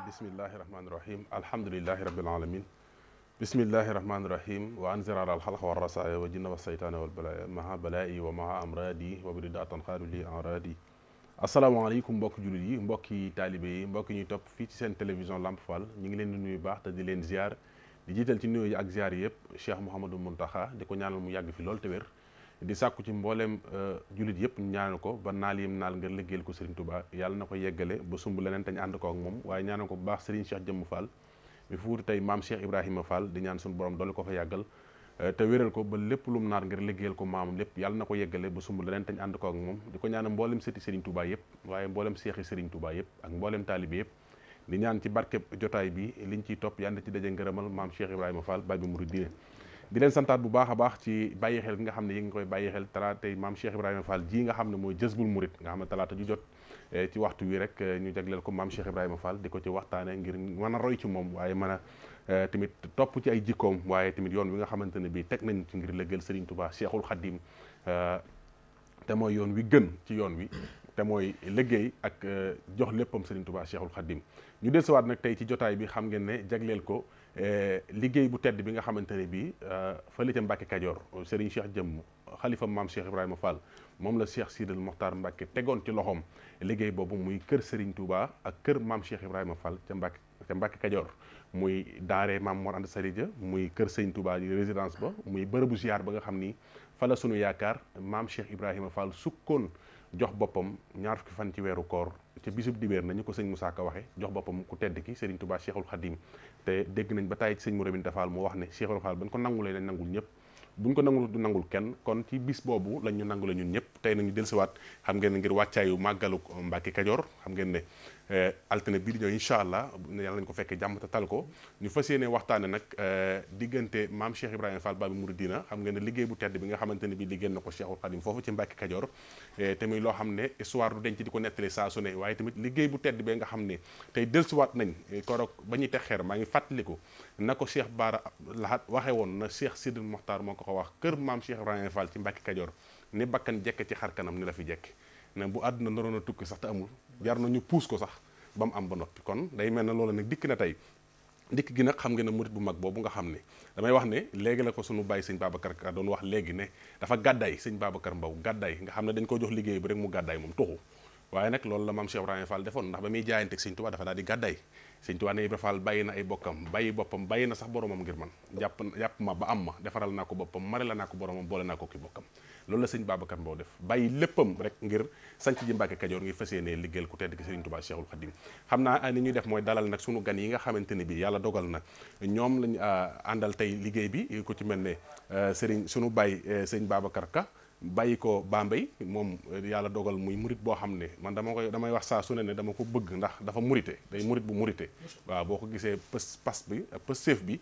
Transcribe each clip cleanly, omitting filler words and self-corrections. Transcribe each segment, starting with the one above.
bismillahirrahmanirrahim alhamdulillahi rabbil alamin bismillahirrahmanirrahim wa anzir ala alxalq wa rasaaya wa jinna wa saytaana wal balaaya maha balaayi wa maha amradi wa birida tanqaadu li aradi asalaamaaleykum mbokki jullit yi mbokki taalibe yi mbokki ñuy topp fii ci seen télévision Lamp Fall ñu ngi leen di nuyu baax te di leen ziar di jiital ci nuyu yi ak ziar yi yëpp Cheikh Mouhamadou Mountakha di ko ñaanal mu yàgg fi lool te wér di sàkku ci mbooleem jullit yëpp ñu ñaanal ko ba naal yim naal nga liggéeyal ko Serigne Touba yàlla na ko yeggale ba sumb leneen te ñu ànd ko ak moom waaye ñaanal ko bu baax Serigne Cheikh Jëmm Fall mi fu wutu tey maam Cheikh Ibrahima Fall di ñaan suñu borom dolli ko fa yàggal te wéral ko ba lépp lu mu naar ngir liggéeyal ko maamam lépp yàlla na ko yeggale ba sumb leneen te ñu ànd ko ak moom di ko ñaanal mboolem sëti Serigne Touba yëpp waaye mboolem seexi Serigne Touba yëpp ak mboolem taalibe yëpp di ñaan ci barkeb jotaay bi liñ ciy topp yàlla ci daje ngërëmal maam Cheikh Ibrahima Fall Baye Mouridine di leen santaat bu baax a baax ci bàyyi xel gi nga xam ne yi ngi koy bàyyi xel talaata tey maam Cheikh Ibrahima Fall ji nga xam ne mooy Jazbul Murid nga xam ne talaata ju jot ci waxtu wi rek ñu jagleel ko maam Cheikh Ibrahima Fall di ko ci waxtaane ngir mën a roy ci moom waaye mën a tamit topp ci ay jikkoom waaye tamit yoon wi nga xamante ne bii teg nañ ci ngir lëggal Serigne Touba Cheikhul Khadim te mooy yoon wi gën ci yoon wi te mooy liggéey ak jox léppam Serigne Touba Cheikhul Khadim ñu dellusiwaat nag tey ci jotaay bi xam ngeen ne jagleel ko liggéey bu tedd bi nga xamante ne bii fële ca Mbacke Kajoor Serigne Cheikh Jëmm xalifa maam Cheikh Ibrahima Fall moom la Cheikh Sidil Mokhtar Mbacke tegoon ci loxoom liggéey boobu muy kër Serigne Touba ak kër maam Cheikh Ibrahima Fall ca Mbacke Kajoor muy daare maam Mor Anta Sali Ja muy kër Serigne Touba di résidence ba muy bërëbu ziar ba nga xam ni fa la sunu yaakaar maam Cheikh Ibrahima Fall sukkoon jox boppam ñaar fukki fan ci weeru koor ci bisub dibéer nañu ko sëñ Moussa Ka waxe jox boppam ku tedd ki Serigne Touba Cheikhul Khadim te dégg nañ ba tàyyi ci sëñ Mourabine Fall mu wax ne Cheikhul Fall bañ ko nangulee lañ nangul ñëpp buñ ko nangul du nangul kenn kon ci bis boobu lañ ñu nangule ñun ñëpp tey nañu dellusiwaat xam ngeen ne ngir wàccaayu màggalu Mbacke Kajoor xam ngeen ne altine bii di ñëw incha allah yàlla nañ ko fekkee jàmm te tal ko ñu fas yéene waxtaane nag diggante maam Cheikh Ibrahima Fall Babi Mouridina xam ngeen ne liggéey bu tedd bi nga xamante ne bii liggéey na ko Cheikhul Khadim foofu ci Mbacke Kajoor te muy loo xam ne histoire du denc di ko nettali saa su ne waaye tamit liggéey bu tedd bi nga xam ne tey dellusiwaat nañ koroog ba ñuy teg xeer maa ngi fàttaliku na ko Cheikh Bara Lahat waxe woon na Cheikh Sidil Mokhtar moo ko wax kër maam Cheikh Ibrahima Fall ci Mbacke Kajoor ni bakkan jekk ci xar kanam ni la fi jekk ne bu àdduna naroon a tukki sax te amul jar na ñu puus ko sax ba mu am ba noppi kon day mel na loolu nag dikk na tey dikk gi nag xam nga ne murit bu mag boobu nga xam ne damay wax ne léegi la ko sunu bàyyi sëñ Babacar Ka doon wax léegi ne dafa gàddaay sëñ Babacar Mbow gàddaay nga xam ne dañ ko jox liggéey bi rek mu gàddaay moom tuxu waaye nag loolu la maam Cheikh Ibrahima Fall defoon ndax ba muy jaayanteeg sëñ Touba dafa daal di gàddaay sëñ Touba ne Ibrahima Fall bàyyi na ay bokkam bàyyi boppam bàyyi na sax boromam ngir man jàpp ma ba am ma defaral naa ko boppam mare la naa ko boromam boole naa ko ki bokkam loolu la sëñ Babacar Mbow def bàyyi léppam rek ngir sanc ji Mbacke Kajoor ngir fas yéene liggéeyal ku tedd ki Serigne Touba Cheikhul Khadim xam naa ni ñuy def mooy dalal nag sunu gan yi nga xamante ne bi yàlla dogal na ñoom lañ àndal tey liggéey bi ku ci mel ne Serigne sunu baay sëñ Babacar Ka bàyyi ko Bambey moom yàlla dogal muy murit boo xam ne man damay wax saa su ne dama ko bëgg ndax dafa murite day murit bu murite waaw boo ko gisee pas bi seef bi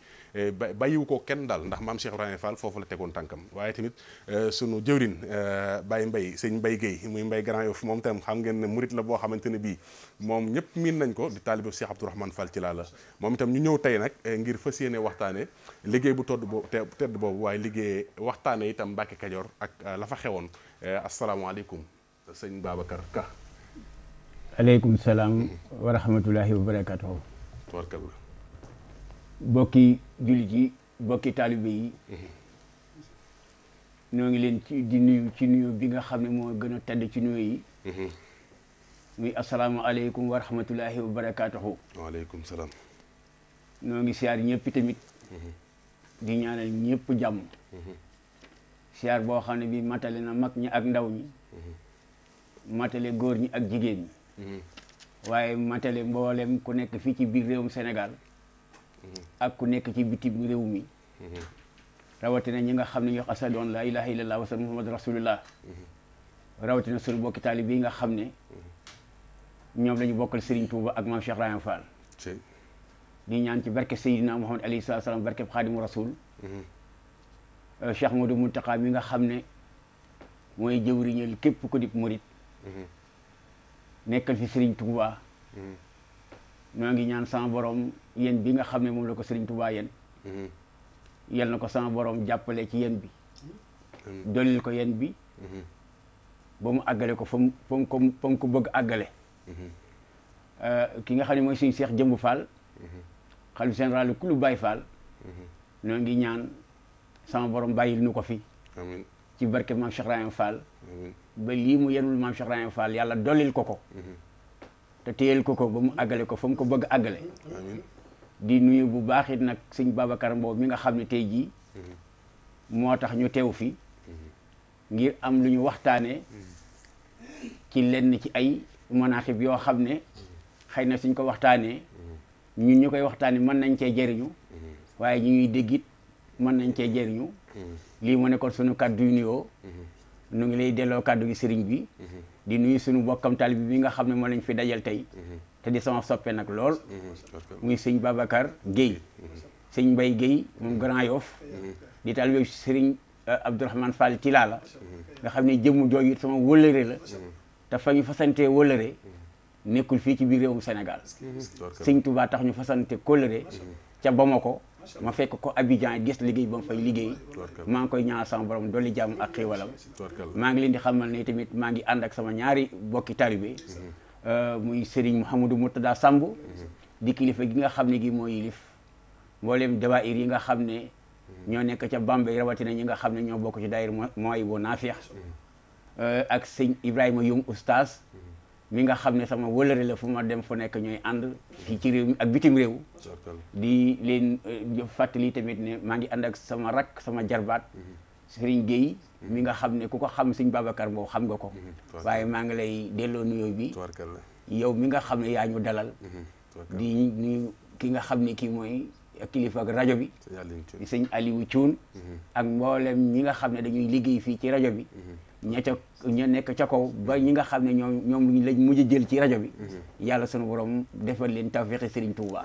bàyyiwu ko kenn daal ndax maam Cheikh Ibrahima Fall foofu la tegoon tànkam waaye tamit sunu jëwrin Baye Mbaye sëñ Mbaye Guèye muy Mbaye Grand Yoff moom tam xam ngeen ne murit la boo xamante ne bii moom ñëpp miin nañ ko di taalibe Cheikh Abdourahmane Fall ci laa la moom itam ñu ñëw tey nag ngir fas yéene waxtaane liggéey bu tedd boobu waaye liggéey waxtaane itam Mbacke Kajoor ak la fa xewoon asalaamaaleykum sëñ Babacar Ka. aleykum salaam wa rahmatullahi wa barakatuhu. tabarkalla. bokki jullit yi bokki taalibe yi. ñoo ngi leen di nuyu ci nuyu bi nga xam ne moo gën a tedd ci nuyu yi. muy asalaamaaleykum wa rahmatullahi wa barakatuhu. waaleykum salaam. ñoo ngi siyaar ñëpp tamit. di ñaanal ñëpp jàmm. siyaar boo xam ne bi matale na mag ñi ak ndaw ñi matale góor ñi ak jigéen ñi waaye matale mboolem ku nekk fii ci biir réewum Sénégal ak ku nekk ci bitim réew mi rawatina ñi nga xam ne yox asadu an la ilaha illallah wa sallam muhammad rasulullah rawatina suñu bokki taalibe yi nga xam ne ñoom la ñu bokkal Serigne Touba ak maam Cheikh Ibrahima Fall di ñaan ci barke Seydina Muhammad alayhi salaam barke Xaadimu Rasul Cheikh Modou Mountakha mi nga xam ne mooy jëwriñal képp ku di murit nekkal fi Serigne Touba ñoo ngi ñaan sama borom yéen bi nga xam ne moom la ko Serigne Touba yéen yal na ko sama borom jàppale ci yéen bi dolil ko yéen bi ba mu àggale ko fa mu ko bëgg àggale ki nga xam ne mooy suñu Cheikh Jëmb Fall xalifa général ku lu Baye Fall ñoo ngi ñaan sama borom bàyyil nu ko fi amiin ci barke maam Cheikh Ibrahima Fall ba lii mu yenul maam Cheikh Ibrahima Fall yàlla dollil ko ko te téyel ko ko ba mu àggale ko fa mu ko bëgg àggale amiin di nuyu bu baax it nag sëñ Babacar Mbow mi nga xam ne tey jii moo tax ñu teew fi ngir am lu ñu waxtaanee ci lenn ci ay manaaxib yoo xam ne xëy na suñ ko waxtaanee ñun ñu koy waxtaanee mën nañ cee jëriñu waaye ñu ñuy déggit mën nañ cee jëriñu lii mu nekkoon suñu kàddu yu nuyoo nu ngi lay delloo kàddu gi sëriñ bi di nuyu suñu bokkam taalibe bi nga xam ne moo lañ fi dajal tey te di sama soppe nag lool muy sëñ Babacar Guèye sëñ Mbaye Guèye moom Grand Yoff di taalibe sëriñ Abdourahmane Fall Tilala nga xam ne jëmm jooju it sama wëllëre la te fa ñu fasantee wëllëre nekkul fii ci biir réewum Sénégal sëñ Touba tax ñu fasante kóllëre ca Bamako ma fekk ko Abidjan gis liggéey ba mu fay liggéey maa ngi koy ñaanal sama borom dolli jàmm ak xéewalam maa ngi leen di xamal ne tamit maa ngi ànd ak sama ñaari bokki taalibe muy Serigne Mouhamadou Murtada Samb di kilifa gi nga xam ne gi moo yilif mboolem dawaayir yi nga xam ne ñoo nekk ca Bambey rawatina ñi nga xam ne ñoo bokk ci daayir mooy bu Naafeex ak sëñ Ibrahima Youm oustaz mi nga xam ne sama wëlëre la fu ma dem fu nekk ñooy ànd fii ci réew mi ak bitim réew di leen fàttali tamit ne maa ngi ànd ak sama rak sama jarbaat Serigne Guèye mi nga xam ne ku ko xam sëñ Babacar boobu xam nga ko waaye maa ngi lay delloo nuyoo bi yow mi nga xam ne yaa ñu dalal di nuyu ki nga xam ne kii mooy kilifa ak rajo bi di sëñ Aliou Thioune ak mboolem ñi nga xam ne dañuy liggéey fii ci rajo bi ña nekk ca kaw ba ñi nga xam ne ñoom lañ mujj jël ci rajo bi yàlla sunu borom defal leen tawfeexi Serigne Touba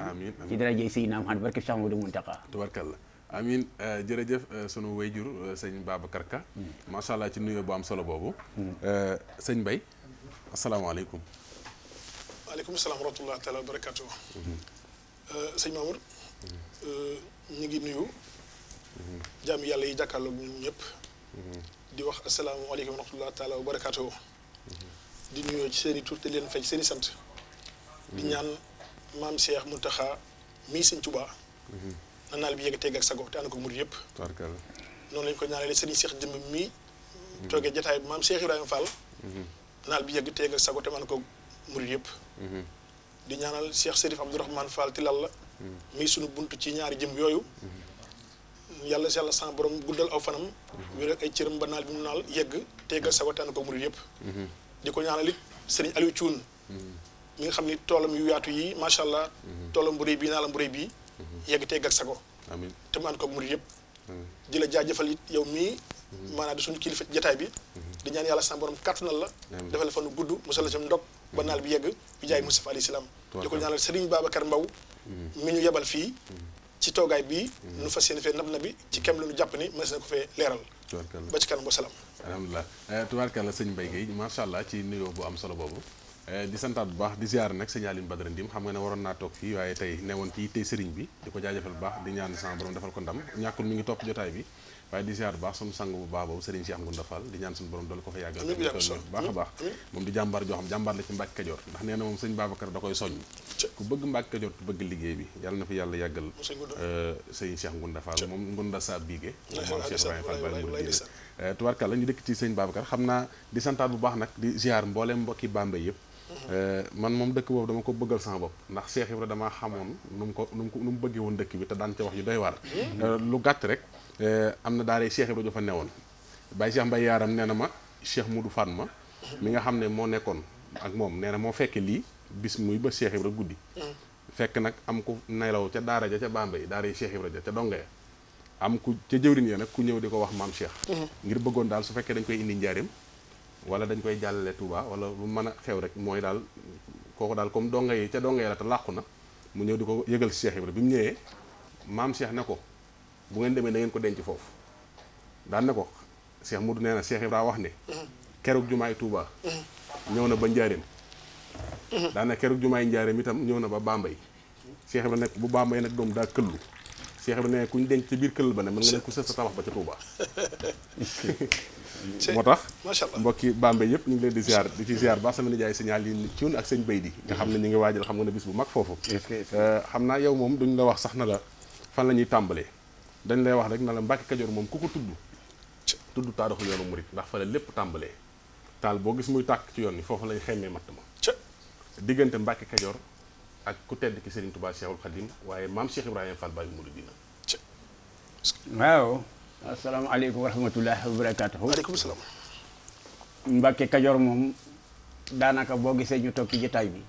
ci darajey Seydina Muhammad barke Cheikh Amadou Mountakha tubarkalla amin jërëjëf sunu wayjur sëñ Babacar Ka macha allah ci nuyoo bu am solo boobu sëñ Mbaye asalaamaaleykum. waaleykum salaam wa rahmatulah taala wa barakatuh sëñ Mamour ñu ngi nuyu jaam yàlla yi jàkkaarloog ñun ñëpp di wax asalaamaaleykum wa rahmatulah taala wa barakatuh di nuyoo ci seen i tur te leen fay seen i sant di ñaan maam Cheikh Mountakha mii sëñ Touba na naal bi yegg teeg ak sago te ànd ko murid yëpp noonu lañ ko ñaanalee sëriñ Cheikh jëmm mii toogee jataay bi maam Cheikh Ibrahima Fall naal bi yegg teeg ak sago te ànd ko murid yëpp di ñaanal Cheikh Serif Abdourahmane Fall Tilala mii sunu buntu ci ñaari jëm yooyu yàlla si yàlla sama borom guddal aw fanam wér ak ay cëram ba naal bi mu naal yegg teegal sago te ànd ko murid yëpp di ko ñaanal it sëriñ Aliou Thioune mi nga xam ni toolam yu yaatu yi macha allah toolam bu rëy bii naalam bu rëy bii yegg teeg ak sago amiin te mu ànd ko murid yëpp di la jaajëfal it yow mii maanaam di suñu kilifa jataay bi di ñaan yàlla sama borom kàttanal la defal la fa nu gudd musal la ci ndog ba naal bi yegg bi jaay Moustapha alayhi salaam di ko ñaanal Serigne Babacar Mbow mi ñu yebal fii ci toogaay bii nu fas yéene fee nab na bi ci kem lu nu jàpp ni mënees na ko fee leeral ba ci kanam wa salaam alhamdulilah tubaarkàlla sëñ Mbaye Guèye macha allah ci nuyoo bu am solo boobu di santaat bu baax di ziar nag sëñ Aline Badara Ndim xam nga ne waroon naa toog fii waaye tey newoon ci tey sëriñ bi di ko jaajëfal bu baax di ñaan sama borom defal ko ndam ñàkkul mi ngi topp jotaay bi waaye di ziar bu baax suñu sang bu baax boobu sëriñ Cheikh Ngounda Fall di ñaan suñu borom doole ko fa yàggal bu baax a baax moom di jàmbaar joo xam jàmbaar la ci Mbàkke Kajoor ndax nee na moom sëñ Babacar da koy soññ ku bëgg Mbàkke Kajoor ku bëgg liggéey bi yàlla na fi yàlla yàggal sëñ Cheikh Ngounda Fall moom Ngounda sa biige moom Cheikh Ibrahima Fall Baye Mouride tubaarkàlla ñu dëkk ci sëñ Babacar xam naa di santaat bu baax nag di ziar mbooleem mbokki Bambey yëpp man moom dëkk boobu dama ko bëggal sama bopp ndax Cheikh Ibra damaa xamoon nu mu bëggee woon dëkk bi te daan ca wax yu doy waar lu gàtt rek am na daal Cheikh Ibra ju fa newoon Baye Cheikh Mbaye yaaram nee na ma Cheikh Moudou Fatma mi nga xam ne moo nekkoon ak moom nee na moo fekke lii bis muy ba Cheikh Ibra guddi fekk nag am ku nelaw ca daara ja ca Bambey daara yi Cheikh Ibra ja ca donga ya am ku ca jëwrin ya nag ku ñëw di ko wax maam Cheikh ngir bëggoon daal su fekkee dañ koy indi njaarim wala dañ koy jàllale Touba wala lu mën a xew rek mooy daal kooku daal comme donga yi ca donga yi la te làqu na mu ñëw di ko yëgal si Cheikh Ibra bi mu ñëwee maam Cheikh ne ko bu ngeen demee da ngeen ko denc foofu daan ne ko Cheikh Moudou nee na Cheikh Ibra wax ne keroog jumaay Touba ñëw na ba njaareem daanaka keroog jumaay njaareem itam ñëw na ba Bambey Cheikh Ibra nekk bu Bambey nag doom daa këllu Cheikh Ibra ne kuñ denc ci biir këll ba ne mën nga ne ku sës sa tabax ba ca Touba moo tax macha allah mbokki Bambey yëpp ñu ngi leen di ziar di ci ziar ba sama nijaay signal yi ciun ak sëñ Baydi nga xam ne ñu ngi waajal xam nga ne bis bu mag foofu xam naa yow moom duñ la wax sax na la fan la ñuy tàmbalee dañ lay wax rek na la Mbàkke Kajoor moom ku ko tudd taarixul yoonu murit ndax fa la lépp tàmbalee taal boo gis muy tàkk ci yoon ni foofu lañ xemmee matt ma diggante Mbàkke Kajoor ak ku tedd ki Serigne Touba Cheikhul Khadim waaye maam Cheikh Ibrahima Fall Baye Mouridina waaw asalaamaaleykum wa rahmatullahi wa barakaatuhu. waaleykum salaam. Mbàkke Kajoor moom daanaka boo gisee ñu toog ci jotaay bi.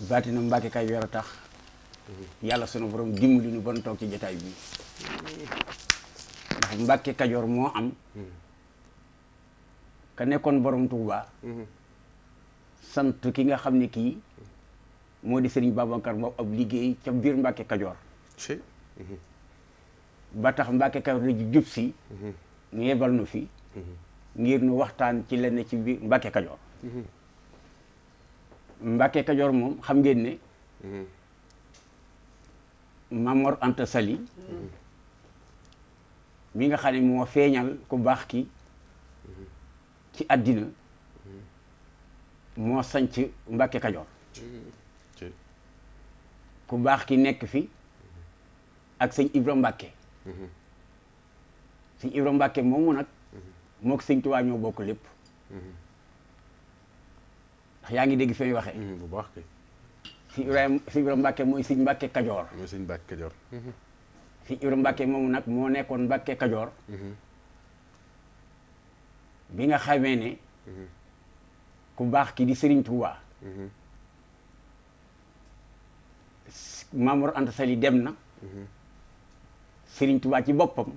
baatina Mbàkke Kajoor a tax. yàlla sunu borom dimbali ñu bon toog ci jotaay bi. ndax Mbàkke Kajoor moo am. ka nekkoon borom Touba. sant ki nga xam ne kii moo di Serigne Babacar Mbow ab liggéey ca biir Mbàkke Kajoor. ba tax Mbàkke Kajoor la ji jub si ñu yebal nu fi ngir nu waxtaan ci lenn ci biir Mbàkke Kajoor Mbàkke Kajoor moom xam ngeen ne Mamor Anta Sali mi nga xam ne moo feeñal ku baax ki ci àddina moo sanc Mbàkke Kajoor ku baax ki nekk fi ak sëñ Ibra Mbàkke sëñ Ibra Mbàkke moomu nag moo ko sëñ Tuubaa ñoo bokk lépp ndax yaa ngi dégg fi may waxee bu baax kay sëñ Ibra Mbàkke mooy sëñ Mbàkke Kajoor mooy sëñ Mbàkke Kajoor sëñ Ibra Mbàkke moomu nag moo nekkoon Mbàkke Kajoor bi nga xamee ne ku baax ki di Sëriñ Tuubaa Mamour Anta Sali dem na Sëriñ Tuubaa ci boppam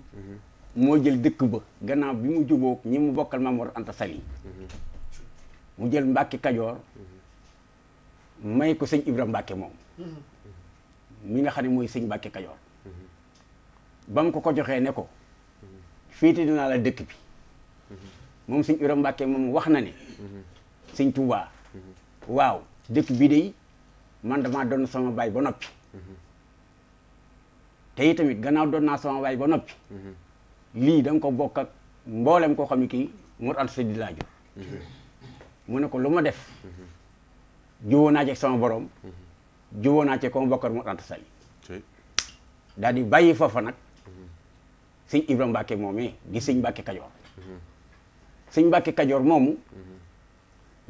moo jël dëkk ba gannaaw bi mu jubóog ñi mu bokkal Mamour Anta Sali mu jël Mbàkke Kajoor may ko sëñ Ibra Mbàkke moom mi nga xam ne mooy sëñ Mbàkke Kajoor ba mu ko joxee ne ko féete dinaa la dëkk bi moom sëñ Ibra Mbàkke moom wax na ne sëñ Tuubaa waaw dëkk bi de man damaa doon sama baay ba noppi te tamit gannaaw doon naa sama baay ba noppi lii da nga ko bokk ak mboolem koo xam ne kii Mor Anta Sali laa jur mu ne ko lu ma def jubóo naa ci sama borom jubóo naa ci ko ma bokkal Mor Anta Sali daal di bàyyi foofa nag sëñ Ibra Mbàkke moomee di sëñ Mbàkke Kajoor sëñ Mbàkke Kajoor moomu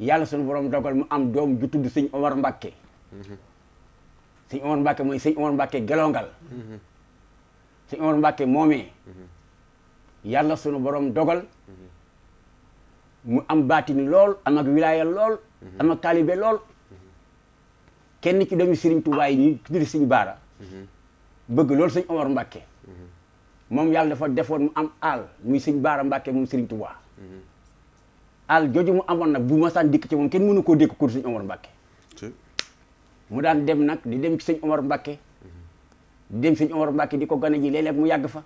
yàlla sunu borom dogal mu am doom ju tudd sëñ Omar Mbàkke sëñ Omar Mbàkke mooy sëñ Omar Mbàkke gelongal sëñ Omar Mbàkke moomee yàlla sunu borom dogal mu am baatini lool am ak wilaaya lool am ak taalibe lool kenn ci doomi Sëriñ Tuubaa yi ñu tudd sëñ Baara bëgg loolu sëñ Omar Mbàkke moom yàlla dafa defoon mu am aal muy sëñ Baara Mbàkke moom Sëriñ Tuubaa aal jooju mu amoon nag bu ma saan dikk ci moom kenn mënu koo dékk ko sëñ Omar Mbàkke mu daan dem nag di dem ci sëñ Omar Mbàkke di dem sëñ Omar Mbàkke di ko gane ji léeg-léeg mu yàgg fa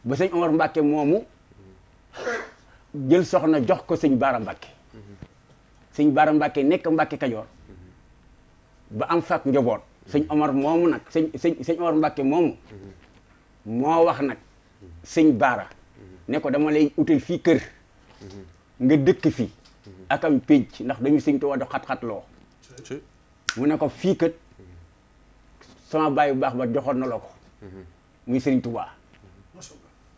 ba sëñ Omar Mbàkke moomu jël soxna jox ko sëñ Baara Mbàkke sëñ Baara Mbàkke nekk Mbàkke Kajoor ba am fak njaboot sëñ Omar moomu nag sëñ Omar Mbàkke moomu moo wax nag sëñ Baara ne ko dama lay utal fii kër nga dëkk fi ak am pénc ndax dañu sëñ Tuubaa do xat-xat loo mu ne ko fii kat sama baay bu baax ba joxoon na la ko muy Sëriñ Tuubaa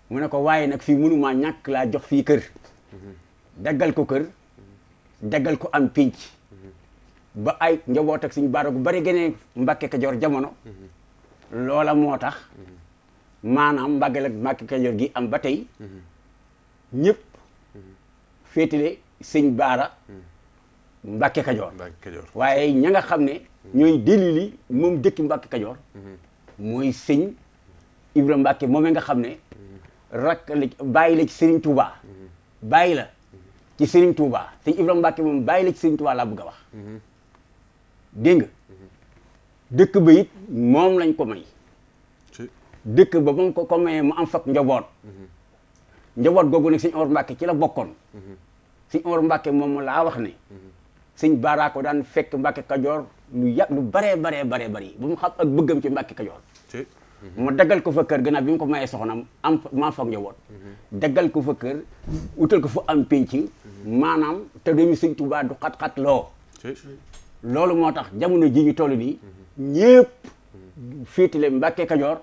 mu ne ko waaye nag fii mënumaa ñàkk laa jox fii kër daggal ko kër daggal ko am pénc ba ay njaboot ak suñu baara gu bari génnee Mbàkke Kajoor jamono loola moo tax maanaam mbàggal ak Mbàkke Kajoor gi am ba tey ñëpp féetale sëñ Baara Mbàkke Kajoor waaye ña nga xam ne ñooy delili moom dëkki Mbàkke Kajoor mooy sëñ Ibra Mbàkke moom nga xam ne rak la bàyyi la ci Serigne Touba bàyyi la ci Serigne Touba sëñ Ibra Mbàkke moom bàyyi la ci Serigne Touba laa bëgg a wax dégg nga dëkk ba it moom lañ ko may dëkk ba moom ko mayee mu am fak njaboot njaboot googu nag sëñ Omar Mbàkke ci la bokkoon sëñ Omar Mbàkke moom laa wax ne sëñ Baara ko daan fekk Mbàkke Kajoor lu baree bari bu mu xam ak bëggam ci Mbàkke Kajoor mu daggal ko fa kër gannaaw bi mu ko mayee soxnaam maa foog njaboot daggal ko fa kër utal ko fu am pénc maanaam te doomi sëñ Tuubaa du xat-xat loolu moo tax jamono ji ñu toll nii ñépp féetale Mbàkke Kajoor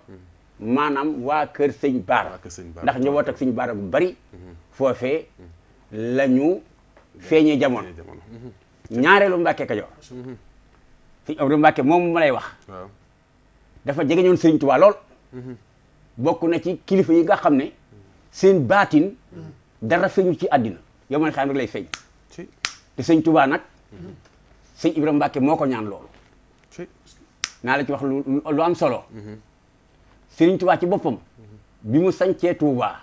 maanaam waa kër sëñ Baara ndax njaboot ak sëñ Baara bu bari foofee la ñu feeñee jamono ñaareelu Mbàkke Kajoor sëñ Abdou Mbàkke moom ma lay wax dafa jege ñoon sëriñ Tuubaa lool bokk na ci kilifa yi nga xam ne seen baatin dara feeñu ci àddina yow man xam rek lay feeñ te sëñ Tuubaa nag sëñ Ibrahima Mbàkke moo ko ñaan loolu naa la ci wax lu am solo sëriñ Tuubaa ci boppam bi mu sañcee Tuubaa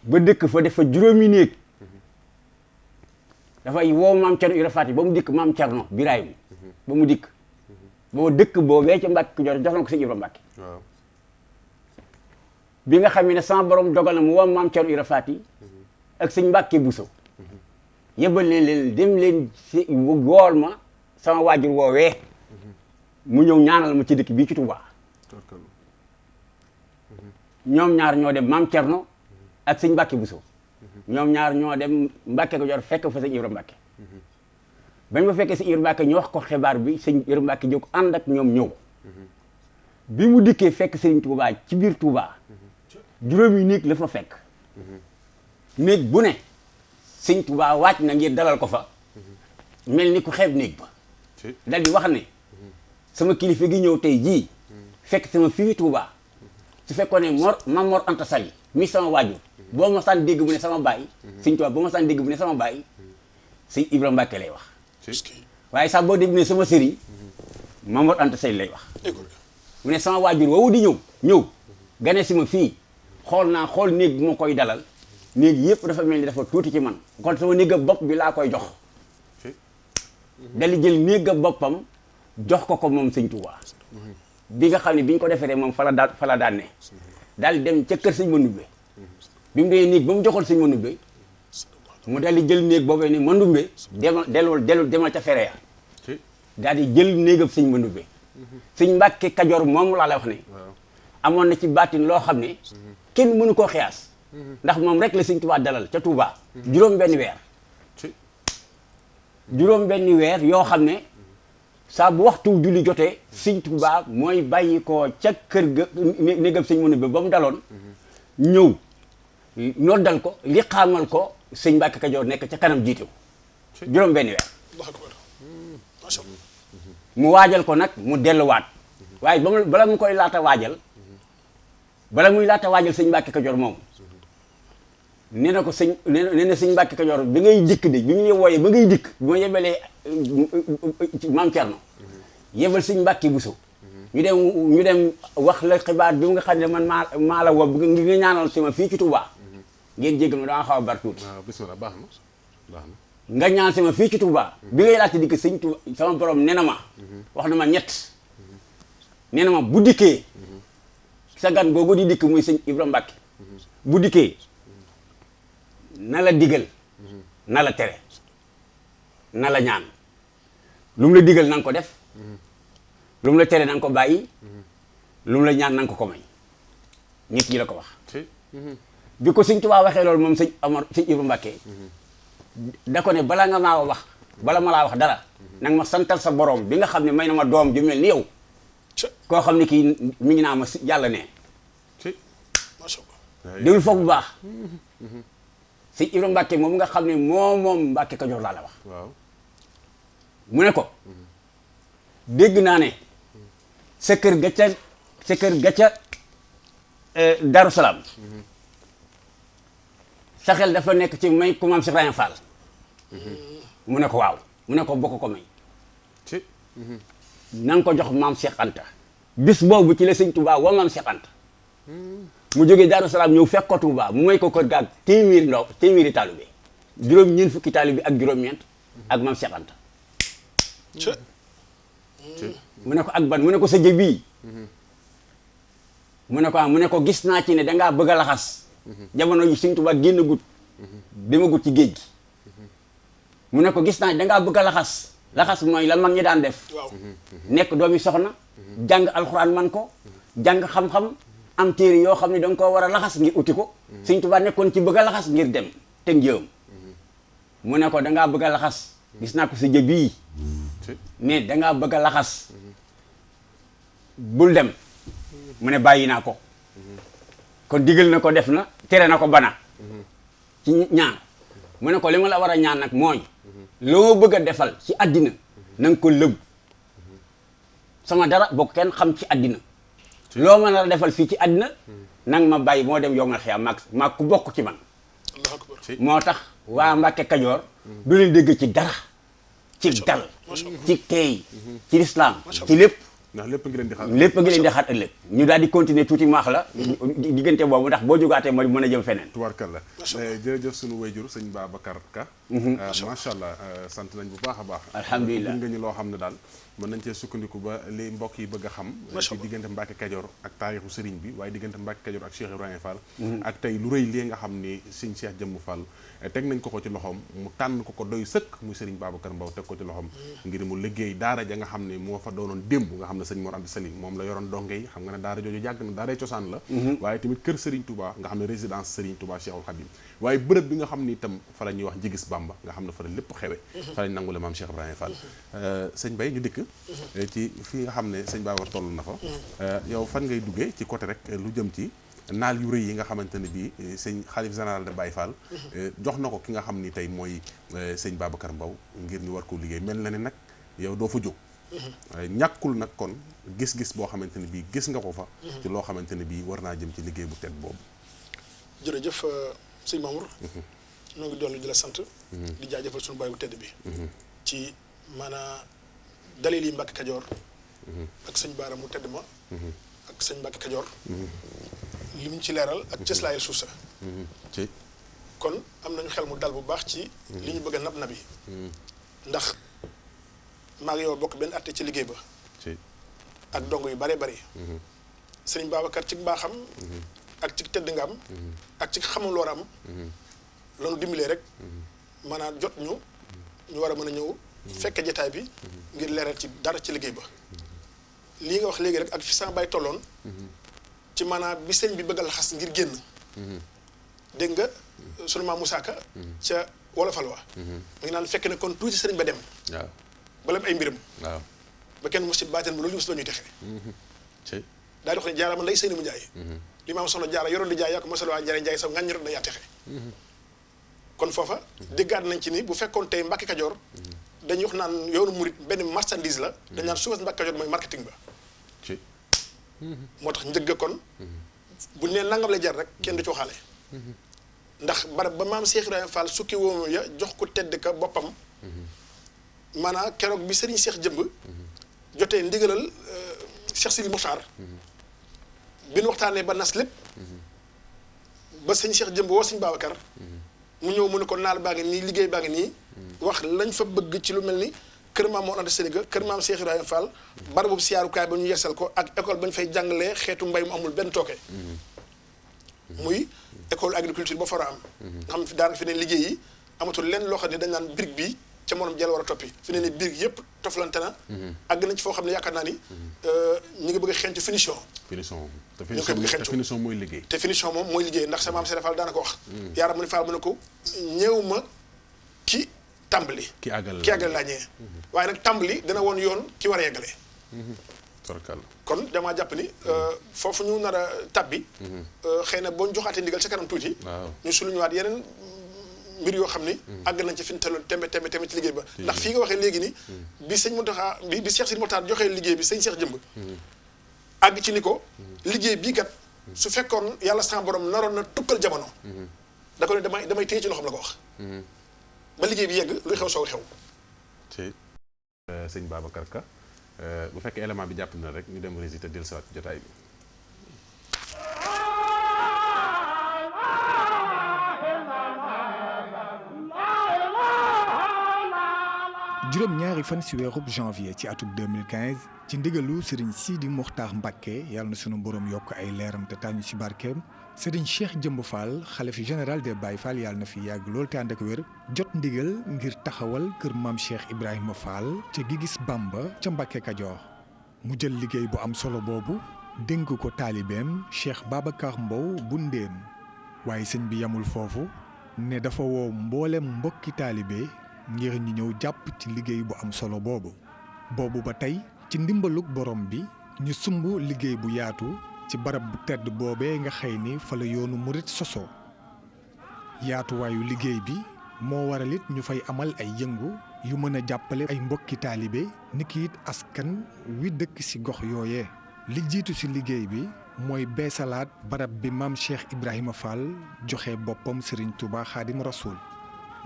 ba dëkk fa def fa juróomi néeg dafay woo maam Cerno Ibra Faati ba mu dikk maam Cerno Birahim ba mu dikk boo dëkk boobee ca Mbàkke Kajoor jox na ko sëñ Ibra Mbàkke bi nga xam ne sama borom dogal na mu woo maam Cerno Ibra Faati ak sëñ Mbàkke Buso yëbal leen dem leen si wool ma sama waajur woowee mu ñëw ñaanal ma ci dëkk bii ci Tuubaa ñoom ñaar ñoo dem maam Cerno ak sëñ Mbàkke Buso ñoom ñaar ñoo dem Mbàkke Kajoor fekk fa sëñ Ibra Mbàkke bañ ma fekkee sëñ Ibra Mbàkke ñu wax ko xibaar bi sëñ Ibra Mbàkke jóg ànd ak ñoom ñëw bi mu dikkee fekk sëriñ Tuubaa ci biir Tuubaa juróomi néeg la fa fekk néeg bu ne sëñ Tuubaa wàcc na ngir dalal ko fa mel ni ku xeeb néeg ba dal di wax ne sama kilifa gi ñëw tey jii fekk sama fii Tuubaa su fekkoon ne Maam Mor Anta Sali mi sama waajur boo ma saan dégg bu ne sama baay sëñ Tuubaa boo ma saan dégg bu ne sama baay sëñ Ibra Mbàkke lay wax waaye sax boo dégg ne sama sëriñ Maam Mor Anta Sali lay wax mu ne sama waajur woowu di ñëw gane si ma fii xool néeg bu ma koy dalal néeg yëpp dafa mel ni dafa tuuti ci man kon sama néeg bopp bi laa koy jox dali jël néeg boppam jox ko moom sëñ Tuubaa bi nga xam ne bi ñu ko deferee moom fa la daan ne daal dem ca kër sëñ Mandumbe bi mu dee néeg ba mu joxoon sëñ Mandumbe mu daal di jël néeg boobee ne Mandumbe demal ca fere ya daal di jël néegam sëñ Mandumbe sëñ Mbàkke Kajoor moom laa la wax ne amoon na ci baatin loo xam ne kenn mënu koo xiyaas ndax moom rek la sëñ Tuubaa dalal ca Tuubaa juróom benn weer yoo xam ne saa bu waxtu julli jotee sëñ Tuubaa mooy bàyyi ko ca kër ga néegam sëñ Mandumbe ba mu daloon ñëw noddal ko li xaamal ko sëñ Mbàkke Kajoor nekk ca kanam jiitew juróom benn weer mu waajal ko nag mu delluwaat waaye bala mu koy laata waajal sëñ Mbàkke Kajoor moom nee na sëñ Mbàkke Kajoor bi ngay dikk de bi ñu lay wooyee ba ngay dikk bi ma yebalee maam Cerno yebal sëñ Mbàkke Buso ñu dem wax la xibaar bi nga xam ne man maa la woo ngi nga ñaanal sama fii ci Tuubaa ngeen jéggal ma dama xaw a bar tuuti bismillah baax na nga ñaan sama fii ci Tuubaa bi ngay laajte dikk sëñ Tuubaa sama borom nee na ma wax na ma ñett nee na ma bu dikkee sa gan googu di dikk muy sëñ Ibra Mbàkke bu dikkee na la digal na la tere na la ñaan lu mu la digal na nga ko def lu mu la tere na nga ko bàyyi lu mu la ñaan na nga ko may ñett yi la ko wax bi ko sëñ Tuubaa waxee loolu moom sëñ Ibra Mbàkke da ko ne bala ma laa wax dara nanga ma santal sa borom bi nga xam ne may na ma doom ju mel ni yow koo xam ne kii mi ngi naa ma yàlla ne déglu foofu bu baax sëñ Ibra Mbàkke moom nga xam ne moom Mbàkke Kajoor laa la wax mu ne ko dégg naa ne sa kër ga ca Daaru Salaam sa xel dafa nekk ci may ku maam Cheikh Ibrahima Fall mu ne ko waaw mu ne ko bokk ko may na nga ko jox maam Cheikh Anta bis boobu ci la sëñ Touba wa maam Cheikh Anta mu jógee Daaru Salaam ñëw fekk ko Touba mu may ko kër gaag téeméeri taalibe juróom-ñeent fukki taalibe ak juróom-ñeent ak maam Cheikh Anta mu ne ko ak ban mu ne ko sa jëb bii mu ne ko gis naa ci ne dangaa bëgg a laxas jamono yi sëñ Touba génn gut demagut ci géej gi mu ne ko gis naa dangaa bëgg a laxas mooy la mag ñi daan def waaw nekk doomi soxna jàng alxuraan man ko jàng xam-xam am téere yoo xam ne danga koo war a laxas ngir uti ko Sëñ Tuubaa nekkoon ci bëgg a laxas ngir dem te njëam mu ne ko dangaa bëgg a laxas gis naa ko si jë bii mais dangaa bëgg a laxas bul dem mu ne bàyyi naa ko kon digal na ko def na tere na ko bana ci ñaan mu ne ko li ma la war a ñaan nag mooy loo bëgg a defal ci àddina na nga ko lëb sama dara boo kenn xam ci àddina loo mën a defal fii ci àddina nang ma bàyyi moo dem yomal xiyaam maag ku bokk ci man allahu akbar moo tax waa Mbàkke Kajoor du leen dégg ci dara ci dal ci teey ci lislaam ci lépp ndax lépp ngi leen di xaar lépp ngi leen di xaar ëllëg ñu daal di continuer tuuti maax la diggante boobu ndax boo jógaatee ma mën a jëm feneen tubaarkalla jërëjëf sunu wayjur sëñ Babacar Ka macha allah sant nañ bu baax a baax alhamdulilah nga ñu loo xam ne daal mën nañ cee sukkandiku ba li mbokk yi bëgg a xam ci diggante Mbàkke Kajoor ak taarixu sëriñ bi waaye diggante Mbàkke Kajoor ak Cheikh Ibrahima Fall ak tey lu rëy lii nga xam ni sëñ Cheikh Jëmm Fall teg nañ ko ci loxoom mu tànn ko doy sëkk muy sëriñ Babacar Mbow teg ko ci loxoom ngir mu liggéey daara ja nga xam ne moo fa doonoon démb nga xam ne sëñ Mor Anta Sali moom la yoroon donge yi xam nga ne daara jooju yàgg na daaray cosaan la waaye tamit kër Serigne Touba nga xam ne résidence Serigne Touba Cheikhul Khadim waaye bërëb bi nga xam ni itam fa la ñuy wax Njigis Bamba nga xam ne fa la lépp xewe fa lañ nangule maam Cheikh Ibrahima Fall sëñ Bay ñu dikk ci fi nga xam ne sëñ Babacar toll na fa yow fan ngay duggee ci côté rek lu jëm ci naal yu rëy yi nga xamante ne bii sëñ xalif général de Baye Fall jox na ko ki nga xam ni tey mooy sëñ Babacar Mbow ngir ñu war ko liggéey mel na ne nag yow doo fa jóg ñàkkul nag kon gis-gis boo xamante ne bii gis nga ko fa ci loo xamante ne bii war naa jëm ci liggéey bu tedd boobu jërëjëf sëñ Mamour ñoo ngi dolli di la sant di jaajëfal suñu baay bu tedd bi ci maanaam dalil yi Mbàkke Kajoor ak sëñ Baara mu tedd ma ak sëñ Mbàkke Kajoor li mu ci leeral ak cëslaayal suuf sa kon am nañu xel mu dal bu baax ci li ñu bëgg a nab nabi ndax maa ngi yow bokk benn atte ci liggéey ba ak dong yu bare bare sëriñ Babacar ci baaxam ak ci tedd nga am ak ci xamul loor am loolu dimbalee rek maanaam jot ñu war a mën a ñëw fekke jataay bi ngir leeral ci dara ci liggéey ba lii nga wax léegi rek ak fi sama bay tolloon ci maanaam bi sëñ bi bëgg a laxas ngir génn dégg nga sunu maam Moussa Ka ca wolofal wa mu ngi naan fekk ne kon tuuti sëriñ ba dem waaw bala ay mbiram waaw ba kenn mos ci baateen ba loolu mos la ñuy texe daal di wax ne jaara man lay sëni mu jaay li maam soxna jaara yoroon di jaay yaa ko mosal waa jaare jaay saw ngañ rot na yaa texe kon foofa déggaat nañ ci ni bu fekkoon tey Mbàkke Kajoor dañuy wax naan yoonu murit benn marchandise la dañ naan suufas Mbàkke Kajoor mooy marketing ba moo tax njëgg kon bu nee nangam lay jar rek kenn du ci waxaale ndax barab ba maam Cheikh Ibrahima Fall sukki woomu ya jox ko tedd ka boppam maanaam keroog bi Serigne Cheikh Jëmb jotee ndigalal Cheikh Sidi Mouchar bi nu waxtaanee ba nas lépp ba sëñ Cheikh Jëmb woo sëñ Babacar mu ñëw mu ne ko naal baa ngi nii liggéey baa ngi nii wax lañ fa bëgg ci lu mel ni kër maam moo anta Sénégal kër maam Cheikh Ibrahima Fall barabu siyaarukaay ba ñu yeesal ko ak école ba ñu fay jàngalee xeetu mbay mu amul benn tooke muy école agriculture ba fara am nga xam ne fi daanaka fi ne liggéey yi amatul lenn loo xam ne dañ naan birig bi ca morom jël war a toppi fi ne ni birig yëpp toflante na àgg nañ ci foo xam ne yaakaar naa ni ñu ngi bëgg a xenc finition finition mooy liggéey te finition moom mooy liggéey ndax sa maam Serigne Fall daana ko wax yaaram mu ne Fall mu ne ko ñëw ma ki tàmbali ki àggale laa ñëwee waaye nag tàmbali dana woon yoon ki war a yeggale kon damaa jàpp ni foofu ñu nar a tabbi xëy na boo ñu joxaatee ndigal ca kanam tuuti ñu suluñuwaat yeneen mbir yoo xam ni àgg nañ ci fi ñu teloon tembe ci liggéey ba ndax fii nga waxee léegi ni bi sëñ Mountakha bi Cheikh Sidi Mokhtar joxee liggéey bi sëñ Cheikh Jëmb àgg ci ni ko liggéey bii kat su fekkoon yàlla sama borom naroon na tukkal jamono da ko ne damay téye ci loxoom la ko wax ba liggéey bi yegg luy xew soow xew sëñ Babacar Ka bu fekkee élément bi jàpp na rek ñu dem résister dellusiwaat jotaay bi juróom-ñaari fan si weerub janvier ci atum 2015 ci ndigalu Serigne Sidi Mokhtar Mbacké yàlla na sunu borom yokk ay leeram te tàñu si barkeem Serigne Cheikh Jëmb Fall xalifa général des Baye Fall yàlla na fi yàgg lool te ànd ak wér jot ndigal ngir taxawal kër maam Cheikh Ibrahima Fall ca Gigis Bamba ca Mbacké Kajoor mu jël liggéey bu am solo boobu dénk ko taalibeem Cheikh Babacar Mbow bu Ndéem waaye sëñ bi yamul foofu ne dafa woo mboolem mbokki taalibe ngir ñu ñëw jàpp ci liggéey bu am solo boobu ba tey ci ndimbalug borom bi ñu sumb liggéey bu yaatu ci barab bu tedd boobee nga xëy ni fa la yoonu murit sosoo yaatuwaayu liggéey bi moo waral it ñu fay amal ay yëngu yu mën a jàppale ay mbokki taalibe niki it askan wi dëkk ci gox yooyee li jiitu ci liggéey bi mooy beesalaat barab bi maam Cheikh Ibrahima Fall joxe boppam Serigne Touba Xaadim Rasoul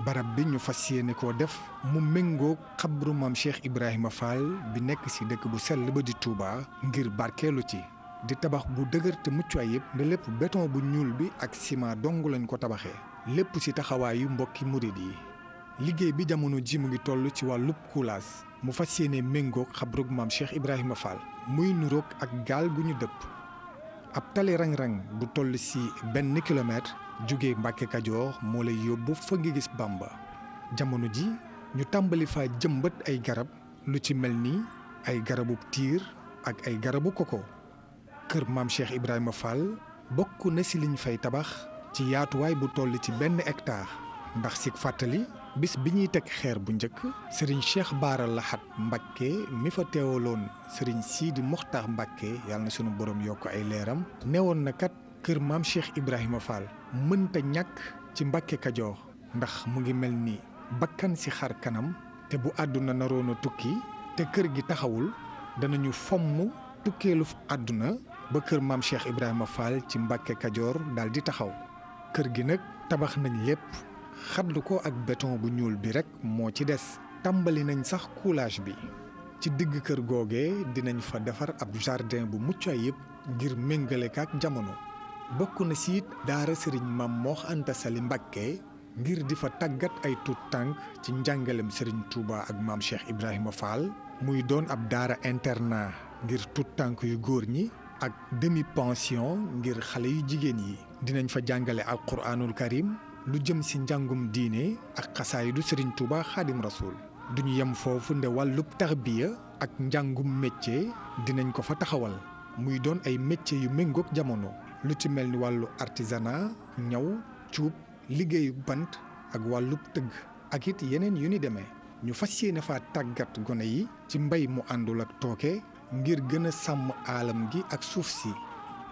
barab bi ñu fas yéene koo def mu méngoo xabru maam Cheikh Ibrahima Fall bi nekk ci dëkk bu sell ba di Touba ngir barkeelu ci di tabax bu dëgër te mucc ayib ne lépp béton bu ñuul bi ak ciment dong lañ ko tabaxee lépp ci taxawaayu mbokki murid yi liggéey bi jamono ji mu ngi toll ci wàllub coulage mu fas yéene méngoo xabrug maam Cheikh Ibrahima Fall muy nuroog ak gaal gu ñu dëpp ab tali rang-rang bu toll ci 1 kilomètre jóge Mbacké Kajoor moo lay yóbbu fa Gigis Bamba jamono ji ñu tàmbali fa jëmbat ay garab lu ci mel ni ay garabu tiir ak ay garabu koko kër maam Cheikh Ibrahima Fall bokk na ci liñ fay tabax ci yaatuwaay bu toll ci 1 hectare ndax ci fàttali bis bi ñuy teg xeer bu njëkk Serigne Cheikh Bara Lahat Mbacké mi fa teewaloon Serigne Sidi Mokhtar Mbacké yàlla na sunu borom yokk ay leeram newoon na kat kër maam Cheikh Ibrahima Fall mënta ñàkk ci Mbacké Kajoor ndax mu ngi mel ni bakkan ci xar kanam te bu àdduna naroon a tukki te kër gi taxawul danañu fomm tukkeelu àdduna ba kër maam Cheikh Ibrahima Fall ci Mbacké Kajoor daal di taxaw kër gi nag tabax nañ lépp xadlu ko ak béton bu ñuul bi rekk moo ci des tàmbali nañ sax coulage bi ci digg kër googee dinañ fa defar ab jardin bu mucc ayib ngir méngale ak jamono bokk na ci it daara sëriñ Maam Mor Anta Sali Mbacké ngir di fa tàggat ay tuut tànk ci njàngalem sëriñ Touba ak maam Cheikh Ibrahima Fall muy doon ab daara internat ngir tuut tànk yu góor ñi ak demi pension ngir xale yu jigéen yi dinañ fa jàngale alquranul karim lu jëm ci njàngum diine ak xasaayidu Serigne Touba Xaadim Rasoul duñu yem foofu nde wàllub tarbiya ak njàngum métier dinañ ko fa taxawal muy doon ay métier yu méngoog jamono lu ci mel ni wàllu artisanat ñaw cuub liggéeyu bant ak wàllub tëgg ak it yeneen yu ni demee ñu fas yéene fa tàggat gone yi ci mbay mu àndul ak tooke ngir gën a sàmm aalam gi ak suuf si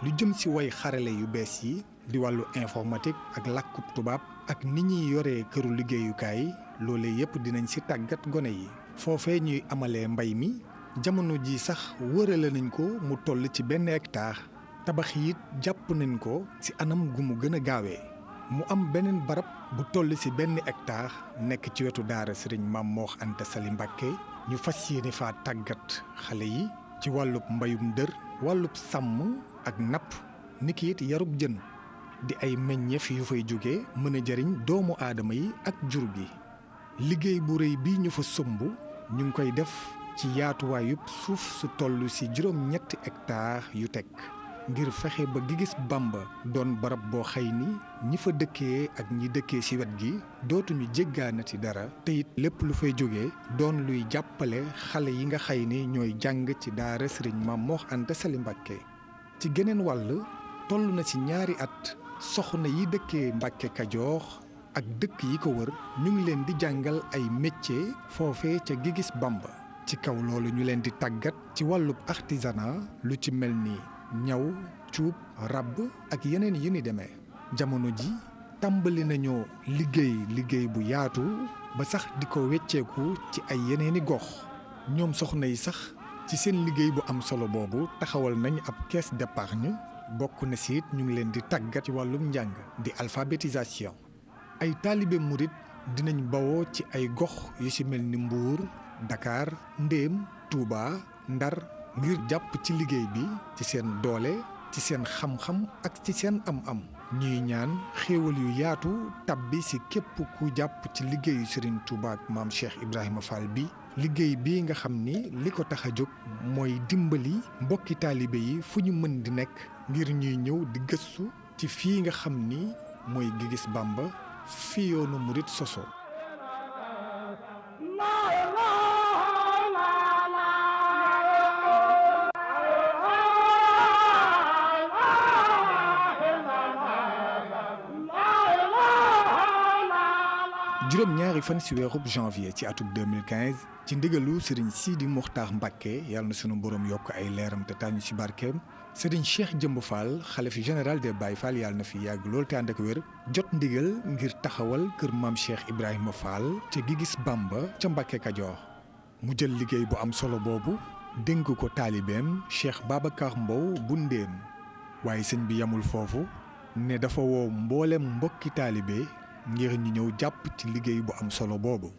lu jëm ci way xarale yu bees yi di wàllu informatique ak làkkub tubaab ak ni ñuy yoree këru liggéeyukaay loole yépp dinañ ci tàggat gone yi foofee ñuy amalee mbay mi jamono ji sax wërale nañ ko mu toll ci 1 hectare tabax yi jàpp nañ ko ci anam gu mu gën a gaawee mu am beneen barab bu toll ci 1 hectare nekk ci wetu daara sëriñ Maam Mor Anta Sali Mbacké ñu fas yéene faa tàggat xale yi ci wàllub mbayum dër wàllub sàmm ak napp niki it yarub jën di ay meññeef yu fay jóge mën a jariñ doomu aadama yi ak jur gi liggéey bu rëy bi ñu fa sumb ñu ngi koy def ci yaatuwaayub suuf su toll ci 7 hectares yu teg ngir fexe ba Gigis Bamba doon barab boo xëy ni ñi fa dëkkee ak ñi dëkkee ci wet gi dootuñu jéggaanati dara te it lépp lu fay jóge doon luy jàppale xale yi nga xëy ni ñooy jàng ci daara sëriñ Maam Mor Anta Sali Mbacké ci geneen wàll toll na ci 2 at soxna yi dëkkee Mbacké Kajoor ak dëkk yi ko wër ñu ngi leen di jàngal ay métier foofee ca Gigis Bamba ci kaw loolu ñu leen di tàggat ci wàllub artisanat lu ci mel ni ñaw cuub rabb ak yeneen yu ni demee jamono ji tàmbali nañoo liggéey bu yaatu ba sax di ko wecceeku ci ay yeneeni gox ñoom soxna yi sax ci seen liggéey bu am solo boobu taxawal nañ ab caisse d'épargne bokk na si it ñu ngi leen di tàggat ci wàllum njàng di alphabétisation ay taalibe murit dinañ bawoo ci ay gox yu ci mel ni Mbuur Dakar Ndéem Touba Ndar ngir jàpp ci liggéey bi ci seen doole ci seen xam-xam ak ci seen am-am ñuy ñaan xéewal yu yaatu tabbi ci képp ku jàpp ci liggéeyu Serigne Touba ak maam Cheikh Ibrahima Fall bi liggéey bii nga xam ni li ko tax a jóg mooy dimbali mbokki taalibe yi fu ñu mën di nekk ngir ñuy ñëw di gëstu ci fii nga xam ni mooy Guiguiss Bamba fi yoonu murit soso. juróom-ñaari fan ci weerub janvier ci atum 2015 ci ndigalu Serigne Sidi Mokhtar Mbacké yàlla na sunu borom yokk ay leeram te tàñu ci barkeem Serigne Cheikh Jëmb Fall xalif général des Baye Fall yàlla na fi yàgg lool te ànd ak wér jot ndigal ngir taxawal kër maam Cheikh Ibrahima Fall ca Guiguiss Bamba ca Mbacké Kajoor mu jël liggéey bu am solo boobu dénk ko taalibeem Cheikh Babacar Mbow bu Ndéem waaye sëñ bi yamul foofu ne dafa woo mboolem mbokki taalibe ngir ñu ñëw jàpp ci liggéey bu am solo boobu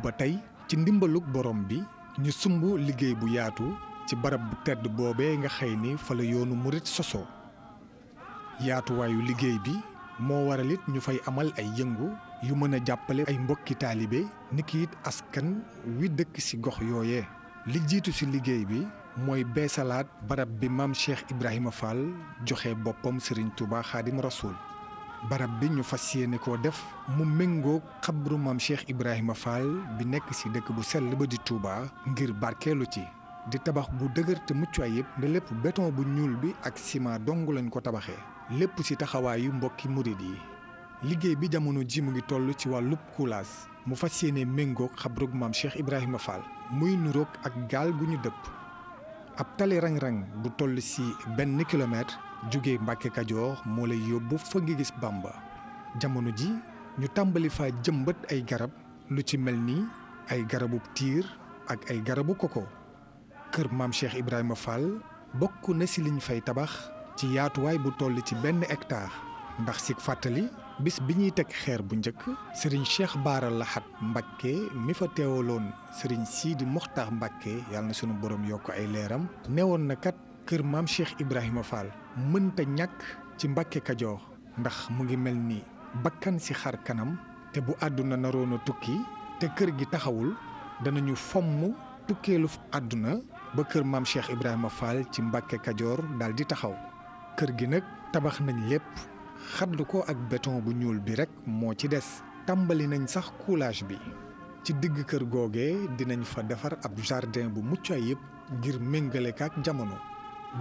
ba tey ci ndimbalug borom bi ñu sumb liggéey bu yaatu ci barab bu tedd boobee nga xëy ni fa la yoonu murit soso yaatuwaayu liggéey bi moo waral it ñu fay amal ay yëngu yu mën a jàppale ay mbokki taalibe niki it askan wi dëkk ci gox yooyee li jiitu ci liggéey bi mooy beesalaat barab bi maam Cheikh Ibrahima Fall joxe boppam Serigne Touba Xaadim Rasoul barab bi ñu fas yéene koo def mu méngoo xabru maam Cheikh Ibrahima Fall bi nekk ci dëkk bu sell ba di Touba ngir barkeelu ci di tabax bu dëgër te mucc ayib ne lépp béton bu ñuul bi ak ciment dong lañ ko tabaxee lépp ci taxawaayu mbokki murid yi liggéey bi jamono ji mu ngi toll ci wàllub coulage mu fas yéene méngoo xabrug maam Cheikh Ibrahima Fall muy nuroog ak gaal gu ñu dëpp ab tali rang-rang bu toll ci 1 kilomètre jóge Mbacké Kajoor moo lay yóbbu fa Guiguiss Bamba jamono ji ñu tàmbali fa jëmbat ay garab lu ci mel ni ay garabu tiir ak ay garabu koko kër maam Cheikh Ibrahima Fall bokk na ci liñ fay tabax ci yaatuwaay bu toll ci 1 hectare ndax ci fàttali bis bi ñuy teg xeer bu njëkk Serigne Cheikh Bara Lahat Mbacké mi fa teewaloon Serigne Sidi Mokhtar Mbacké yàlla na sunu borom yokk ay leeram newoon na kat kër maam Cheikh Ibrahima Fall mënta ñàkk ci Mbacké Kajoor ndax mu ngi mel ni bakkan ci xar kanam te bu àdduna naroon a tukki te kër gi taxawul danañu fomm tukkeelu àdduna ba kër maam Cheikh Ibrahima Fall ci Mbacké Kajoor daal di taxaw kër gi nag tabax nañ lépp xaddu ko ak béton bu ñuul bi rekk moo ci des tàmbali nañ sax coulage bi ci digg kër googee dinañ fa defar ab jardin bu mucc ayib ngir méngale ak jamono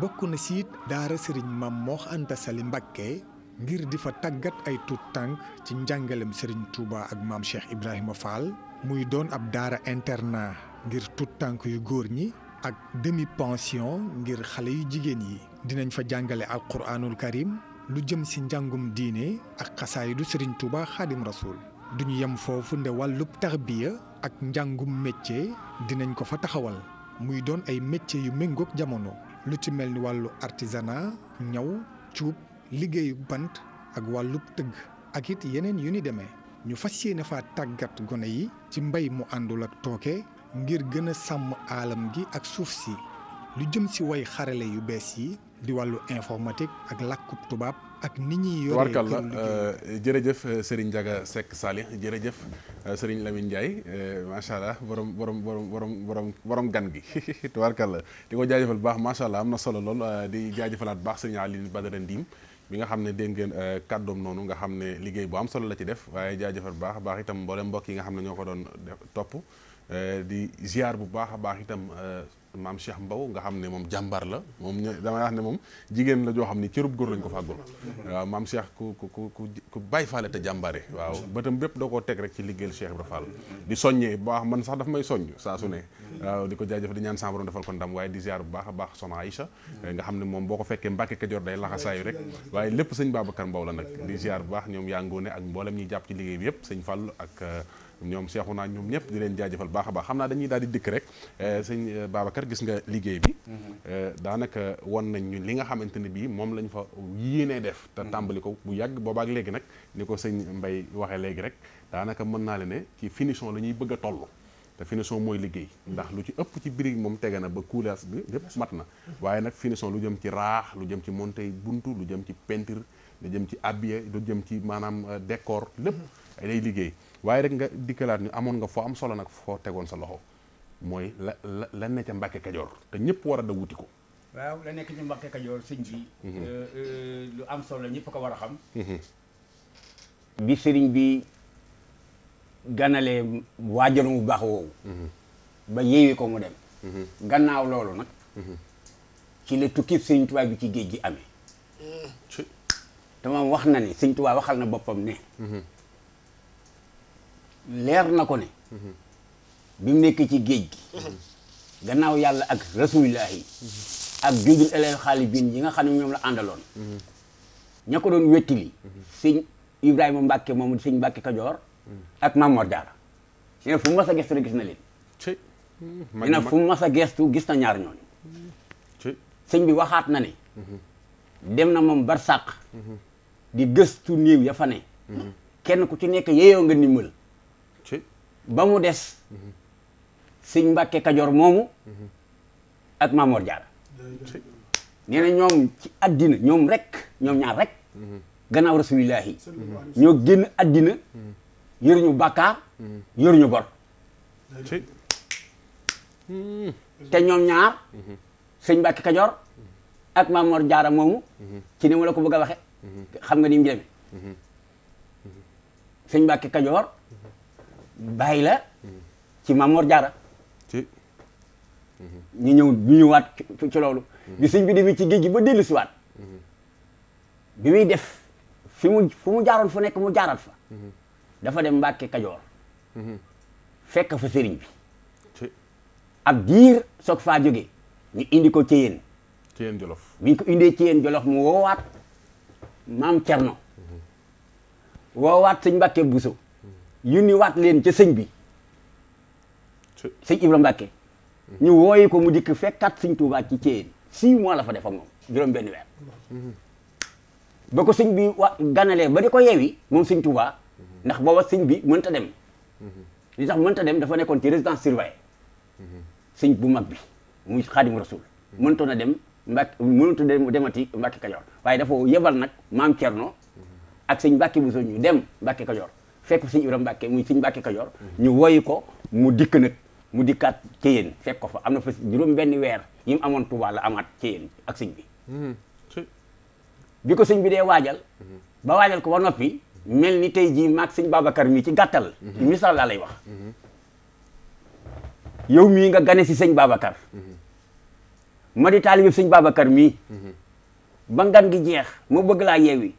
bokk na ci it daara Serigne Mame Mor Anta Sali Mbacké ngir di fa tàggat ay tuut tànk ci njàngalem Serigne Touba ak maam Cheikh Ibrahima Fall muy doon ab daara internat ngir tuut tànk yu góor ñi ak demi pension ngir xale yu jigéen yi dinañ fa jàngale alquranul karim lu jëm ci njàngum diine ak xasaayidu Serigne Touba Xaadim Rasoul duñu yem foofu nde wàllub tarbiya ak njàngum métier dinañ ko fa taxawal muy doon ay métier yu méngoog jamono lu ci mel ni wàllu artisanat ñaw cuub liggéeyu bant ak wàllub tëgg ak it yeneen yu ni demee ñu fas yéene fa tàggat gone yi ci mbay mu àndul ak tooke ngir gën a sàmm aalam gi ak suuf si lu jëm ci way xarale yu bees yi di wàllu informatique ak làkkub tubaab ak ni ñuy yoree warkal la jërëjëf Serigne Ndiaga Seck Salih jërëjëf Serigne Lamine Ndiaye macha allah borom gan gi warkal la di ko jaajëfal bu baax macha allah am na solo lool di jaajëfalaat baax Serigne Aline Badara Ndim bi nga xam ne dégg ngeen kàddoom noonu nga xam ne liggéey bu am solo la ci def waaye jaajëfal bu baax a baax itam mboolem mbokk yi nga xam ne ñoo ko doon topp di ziar bu baax a baax itam maam Cheikh Mbow nga xam ne moom jàmbaar la moom damay wax ne moom jigéen la joo xam ne cërub góor lañ ko fàggul waaw maam Cheikh ku bàyyi faale te jàmbaare waaw bëtam bépp da koo teg rek ci liggéeyal Cheikh Ibra Fall di soññee bu baax man sax daf may soññ saa su ne waaw di ko jaajëf di ñaan sa borom defal ko ndam waaye di ziar bu baax a baax soxna Aïcha nga xam ne moom boo ko fekkee Mbacké Kajoor day laxasaayu rek waaye lépp sëñ Babacar Mbow la nag di ziar bu baax ñoom yaa ngoone ak mboolem ñuy jàpp ci liggéey bi yëpp sëñ Fall ak ñoom seexu naa ñoom ñëpp di leen jaajëfal baax a baax xam naa dañuy daal di dikk rek sëñ Babacar gis nga liggéey bi daanaka won nañ ñu li nga xamante ne bii moom lañ fa yéenee def te tàmbali ko bu yàgg boobaak léegi nag ni ko sëñ Mbay waxee léegi rek daanaka mën naa le ne ci finition la ñuy bëgg a toll te finition mooy liggéey ndax lu ci ëpp ci brique moom tege na ba coulage bi lépp mat na waaye nag finition lu jëm ci raax lu jëm ci monté buntu lu jëm ci peinture lu jëm ci habillé lu jëm ci maanaam décor lépp ay day liggéey waaye rek nga dikkalaat ni amoon nga foo am solo nag foo tegoon sa loxo mooy la ne ca Mbàkke Kajoor te ñëpp war a da wuti ko. waaw la nekk ci Mbàkke Kajoor sëñ bi lu am solo ñëpp ko war a xam. bi sëriñ bi ganalee waajaru mu baax woowu. ba yeewi ko mu dem. gannaaw loolu nag. ci la tukki sëriñ Tuubaa bi ci géej gi amee. te moom wax na ne sëriñ Tuubaa waxal na boppam ne. leer na ko ne. bi mu nekk ci géej gi. gannaaw yàlla ak rasulillahi ak jundul eleel xaali biin yi nga xam ne ñoom la àndaloon. ña ko doon wettili sëñ Ibrahima Mbàkke moomu sëñ Mbàkke Kajoor ak Mamor Jaara nee na fu mu mas a gestu rek gis na leen. nee na fu mu mas a gestu gis na ñaar ñooñu. sëñ bi waxaat na ne. dem na moom barsàq. di gëstu néew ya fa ne. kenn ku ci nekk yeeyoo nga ndimbal. ba mu des. sëñ Mbàkke Kajoor moomu. ak Mamor Jaara nee na ñoom ci àddina ñoom rek ñoom ñaar rek. gannaaw rasulillahi ñoo génn àddina. yoruñu bàkkaar. yoruñu bor. te ñoom ñaar. sëñ Mbàkke Kajoor ak Mamor Jaara moomu. ci ni ma la ko bëgg a waxe xam nga ni mu demee. sëñ Mbàkke Kajoor bàyyi la ci Mamor Jaara ñu ñëwaat ci loolu. bi sëñ bi demee ci géej gi ba dellu siwaat bi muy def fu mu jaaroon fu nekk mu jaarat fa. dafa dem Mbàkke Kajoor fekk fa sëriñ bi ab diir soog faa jóge ñu indi ko Ceyeen Jolof bi ñu ko indee Ceyeen Jolof mu woowaat maam Cerno woowaat sëñ Mbàkke Buso yónni waat leen ca sëñ bi sëñ Ibra Mbàkke ñu wooyi ko mu dikk fekkat sëñ Tuubaa ci Ceyeen 6 mois la fa def ak moom juróom benn weer ba ko sëñ bi ganalee ba di ko yeewi moom sëñ Tuubaa ndax booba sëñ bi mënta dem li tax mënta dem dafa nekkoon ci résidence surveillée sëñ bu mag bi muy Xaadimu Rasuul mëntoon a dem Mbàkke mënut a demati Mbàkke Kajoor waaye dafa yebal nag maam Cerno ak sëñ Mbàkke Buso ñu dem Mbàkke Kajoor fekk sëñ Ibra Mbàkke muy sëñ Mbàkke Kajoor ñu woyi ko mu dikk nag mu dikkaat Ceyeen fekk ko fa am na fa juróom benn weer yi mu amoon Tuubaa la amaat Ceyeen ak sëñ bi bi ko sëñ bi dee waajal ba waajal ko ba noppi mel ni tey jii maag sëñ Babacar mii ci gàttal ci misaal laa lay wax yow mii nga gane si sëñ Babacar ma di taalibe sëñ Babacar mii ba ngan gi jeex ma bëgg laa yeewi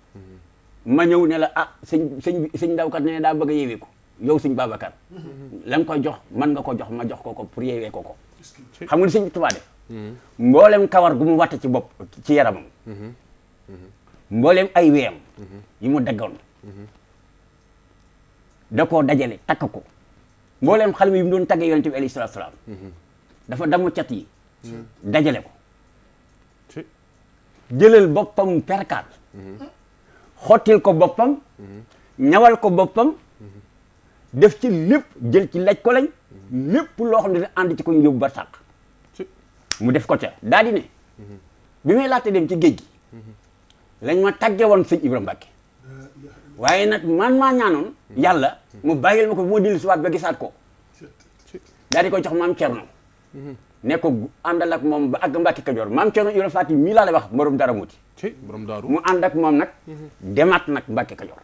ma ñëw ne la ah sëñ ndawkat ne daa bëgg a yeewi ko yow sëñ Babacar la nga koy jox man nga ko jox ma jox ko pour yeewee ko xam nga li sëñ Tuubaa def mboolem kawar gu mu watte ci bopp ci yaramam mboolem ay weyam yi mu daggoon da koo dajale takk ko mboolem xale yi mu doon tagge yonent bi alayhi salaatu salaam dafa damu cat yi dajale ko jëlal boppam perkaat xottil ko boppam ñawal ko boppam def ci lépp jël ci laj ko lañ lépp loo xam ne dina ànd ci ko ñu yóbbu ba sàq mu def ko ca daal di ne bi may laata dem ci géej gi lañ ma tagge woon sëñ Ibra Mbàkke waaye nag man maa ñaanoon yàlla mu bàyyil ma ko bu ma dellu si waat ba gisaat ko daal di ko jox maam Cerno ne ko àndal ak moom ba àgg Mbàkke Kajoor maam Cerno Ibra Faati mii laa lay wax borom dara muuti mu ànd ak moom nag demaat nag Mbàkke Kajoor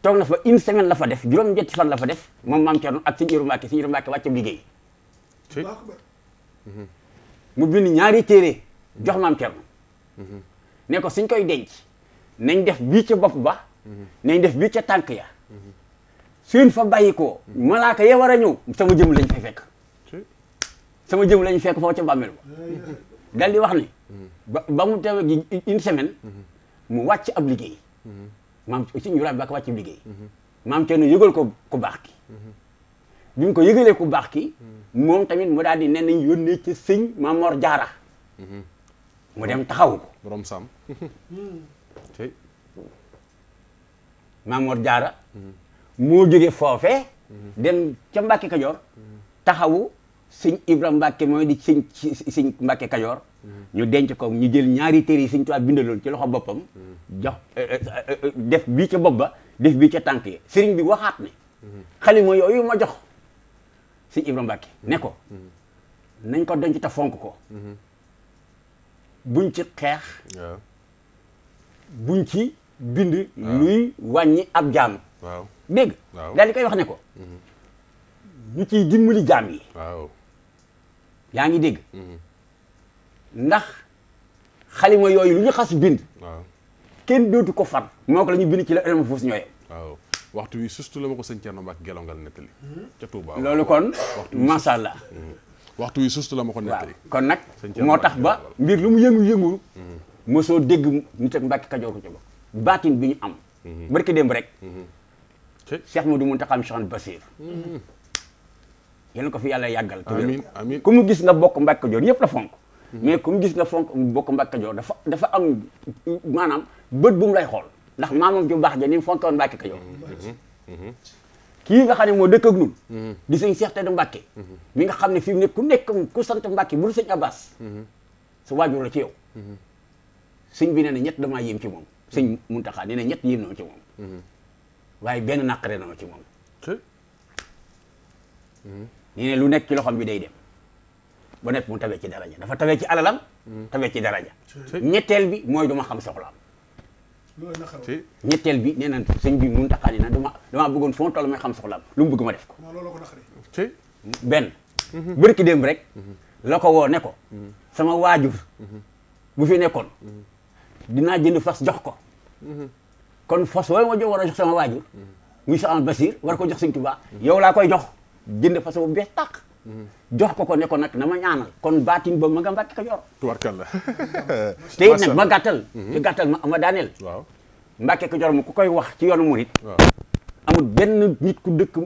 toog na fa 1 semaine la fa def juróom-ñetti fan la fa def moom maam Cerno ak sëñ Ibra Mbàkke wàccam liggéey mu bind ñaari téere jox maam Cerno ne ko suñ koy denc nañ def bii ca bopp ba nañ def bii ca tànk ya suñ fa bàyyi ko malaaka ya war a ñëw sama jëm lañ fay fekk sama jëm lañ fekk foofu ca bàmmeel ba dal di wax ni ba mu teew gi 1 semaine mu wàcc ab liggéey maam sëñ Ibra Mbàkke wàcc ab liggéey maam Cerno yëgal ko ku baax ki bi mu ko yëgalee ku baax ki moom tamit mu daal di ne nañ yónnee ci sëñ Mamor Jaara mu dem taxawu ko borom Sam Mamor Jaara moo jóge foofe dem ca Mbàkke Kajoor taxawu sëñ Ibra Mbàkke mooy di sëñ Mbàkke Kajoor ñu denc ko ñu jël ñaari téere yi sëñ Tuubaa bindaloon ci loxo boppam jox def bii ca bopp ba def bii ca tànk yi sëriñ bi waxaat ne xalima yooyu ma jox sëñ Ibra Mbàkke ne ko nañ ko denc te fonk ko buñ ci xeex waaw buñ ci bind luy wàññi ab jaam waaw dégg waaw daal di koy wax ne ko ñu ciy dimbali jaam yi waaw yaa ngi dégg ndax xalima yooyu lu ñu xas bind waaw kenn dootu ko far moo ko la ñu bind ci la elma fuus ñooye waaw waxtu wi surtout la ma ko sëñ Thierno Mbacke gelongal nettali ca Touba loolu kon macha allah waxtu wi surtout la ma ko waaw nettali kon nag Sëñ Thierno moo tax ba mbir lu mu yëngu-yëngu mosoo dégg nit ak Mbàkke Kajoor ko ci bokk baatin bi ñu am barki démb rek Cheikh Modou Mountakha Cheikh Bassir yéen ko fi yàlla yàggal te amiin amiin ku mu gis nga bokk Mbàkke Kajoor ñëpp la fonk mais ku mu gis nga fonk bokk Mbàkke Kajoor dafa am maanaam bët bu mu lay xool ndax maamam ju baax ja ni mu fonkoon Mbàkke Kajoor kii nga xam ne moo dëkk ak nun di sëñ Cheikh Tedd Mbàkke mi nga xam ne fi mu ne ku nekk ku sant Mbàkke bu dul sëñ Abbas sa waajur la ci yow sëñ bi nee na ñett damaa yéem ci moom sëñ Muntaxa nee na ñett yéem na ma ci moom waaye benn naqare na ma ci moom nee na lu nekk ci loxoom bi day dem ba nekk mu tawee ci daraja dafa tawee ci alalam tawee ci daraja ñetteel bi mooy duma xam soxlaam ñetteel bi nee na sëñ bi Muntaxa nee na damaa bëggoon foo toll may xam soxlaam lu mu bëgg ma def ko benn bërki démb rek la ko woo ne ko sama waajur bu fi nekkoon dinaa jënd fas jox ko kon fas wooyu ma war a jox sama waajur muy Cheikh Bassir war ko jox sëñ Tuubaa yow laa koy jox jënd fas bu bees tàq jox ko ne ko nag na ma ñaanal kon baatin ba ma nga Mbàkke Kajoor tubarkalla te it nag ma gàttal ci gàttal ma daaneel waaw Mbàkke Kajoor mu ku koy wax ci yoonu murit amul benn nit ku dëkk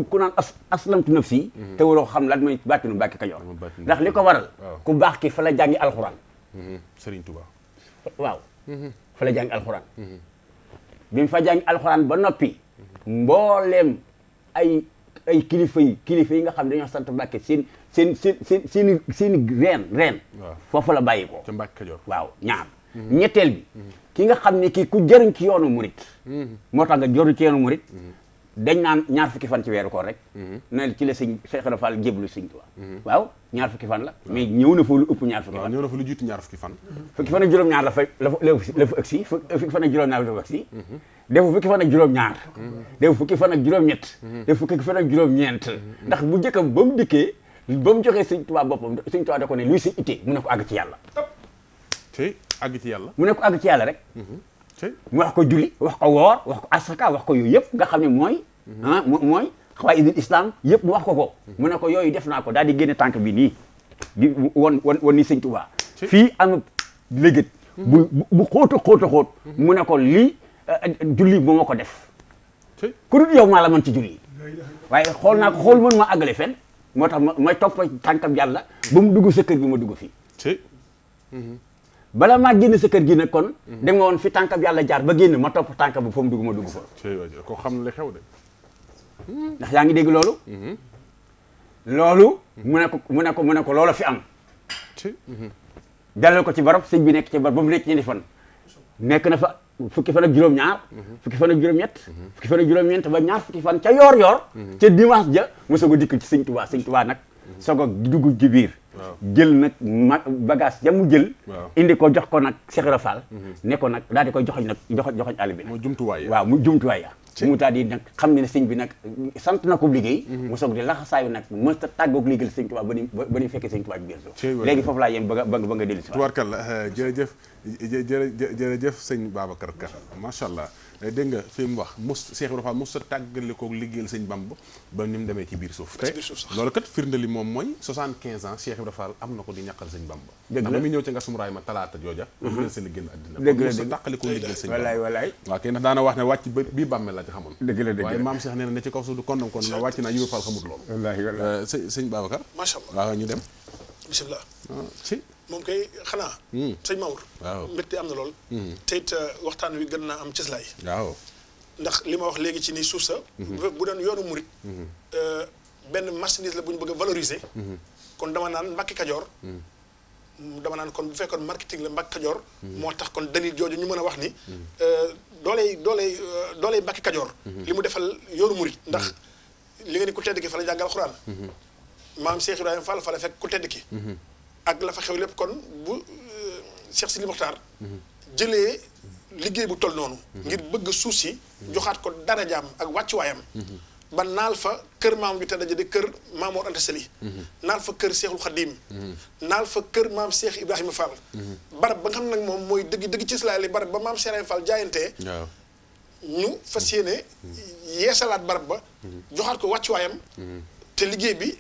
ku naan aslamtu nafsi te waroo xam lan mooy baatinu Mbàkke Kajoor ndax li ko waral ku baax ki fa la jàngi alxuraan Serigne Touba waaw fa la jàngi alxuraan bi mu fa jàngi alxuraan ba noppi mbooleem ay kilifa yi nga xam ne dañoo sant Mbàkke seen reen foofu la bàyyi ko ca Mbàkke Kajoor waaw ñaar ñetteel bi ki nga xam ne kii ku jëriñ ci yoonu murit moo tax nga jëriñ ci yoonu murit dañ naan ñaar fukki fan ci weeru koor rek na ci la sëñ Cheikh Ibra Fall jébbalu sëñ Tuubaa waaw ñaar fukki fan la mais ñëw na fa lu ëpp ñaar fukki fan ñëw na fa lu jiitu ñaar fukki fan fukki fan ak juróom-ñaar la fa agsi fukki fan ak juróom-ñaar la fa agsi defu fukki fan ak juróom-ñaar defu fukki fan ak juróom-ñett defu fukki fan ak juróom-ñeent ndax bu njëkkam ba mu dikkee ba mu joxee sëñ Tuubaa boppam sëñ Tuubaa da ko ne luy sa ittee mu ne ko àgg ci yàlla tey àgg ci yàlla mu ne ko àgg ci yàlla rek mu wax ko julli wax ko woor wax ko asaka wax ko yooyu yëpp nga xam ne mooy mooy xawaayidul islam yëpp mu wax ko mu ne ko yooyu def naa ko daal di génne tànk bi nii di won ni sëñ Tuubaa fii am légét bu xóot mu ne ko lii julli moo ma ko def ku dul yow maa la mën ci julli waaye xool naa ko xool mën ma àggale fenn moo tax may topp tànkam yàlla ba mu dugg sa kër gi ma dugg fii bala maa génn sa kër gi nag kon da nga woon fi tànkam yàlla jaar ba génn ma topp tànk ba fa mu dugg ma dugg fa ko xam li xew de ndax yaa ngi dégg loolu loolu mu ne ko loolu fi am dalal ko ci barab sëñ bi nekk ci barab ba mu nekk ci ñeenti fan nekk na fa fukki fan ak juróom-ñaar fukki fan ak juróom-ñett fukki fan ak juróom-ñeent ba ñaar fukki fan ca yoor ca dimanche ja mu soog a dikk ci sëñ Tuubaa nag soog a dugg ci biir jël nag bagage ya mu jël indi ko jox ko nag Cheikh Ibra Fall ne ko nag daal di koy joxoñ àll bi mooy jumtuwaay waaw mu jumtuwaay ya mu taal di nag xam ne sëñ bi nag sant na ko liggéey mu soog di laxasaayu nag mësta tàggoog liggéeyal sëñ Tuubaa ba ni fekkee sëñ Tuubaa bi biir suuf léegi foofu laa yem ba nga dellu si tubaarkalla jërëjëf sëñ Babacar Ka macha allah dégg nga fi mu wax Cheikh Ibra Fall mësta tàggale koog liggéeyal sëñ Bamba ba ni mu demee ci biir suuf te loolu kat firnde li moom mooy 75 ans Cheikh Ibra Fall am na ko di ñaqal sëñ Bamba ndax ba muy ñëw ca nga sumuraay ma talaata jooja leen sa liggéey àddina mësta tàqale koog liggéeyal sëñ Bamba waaw kay ndax daana wax ne wàcc bii bàmmeel la ci xamoon waaye maam Cheikh nee na ne ci kaw suuf du kondam kon na wàcc naa Ibra Fall xamut loolu sëñ Babacar macha allah waaw ñu dem bisimilah ci moom kay xanaa sëñ Mamour waaw mbégte am na lool te it waxtaan wi gën naa am cëslaay waaw ndax li ma wax léegi ci ni suuf sa bu doon yoonu murit benn marchandise la bu ñu bëgg a valoriser kon dama naan Mbàkke Kajoor dama naan kon bu fekkoon marketing la Mbàkke Kajoor moo tax kon dalil jooju ñu mën a wax ni dooley Mbàkke Kajoor li mu defal yoonu murit ndax li nga ni ku tedd ki fa la jàngal alxuraan maam Cheikh Ibrahima Fall fa la fekk ku tedd ki ak la fa xew lépp kon bu Cheikh Sidi Mokhtar jëlee liggéey bu toll noonu ngir bëgg suuf si joxaat ko darajaam ak wàccuwaayam ba naal fa kër maam bi teddaja di kër Maam Mor Anta Sali naal fa kër Cheikhul Khadim naal fa kër maam Cheikh Ibrahima Fall barab ba nga xam nag moom mooy dëgg ci islaam li barab ba maam Cheikh Ibrahima Fall jaayantee ñu fas yéene yeesalaat barab ba joxaat ko wàccuwaayam te liggéey bi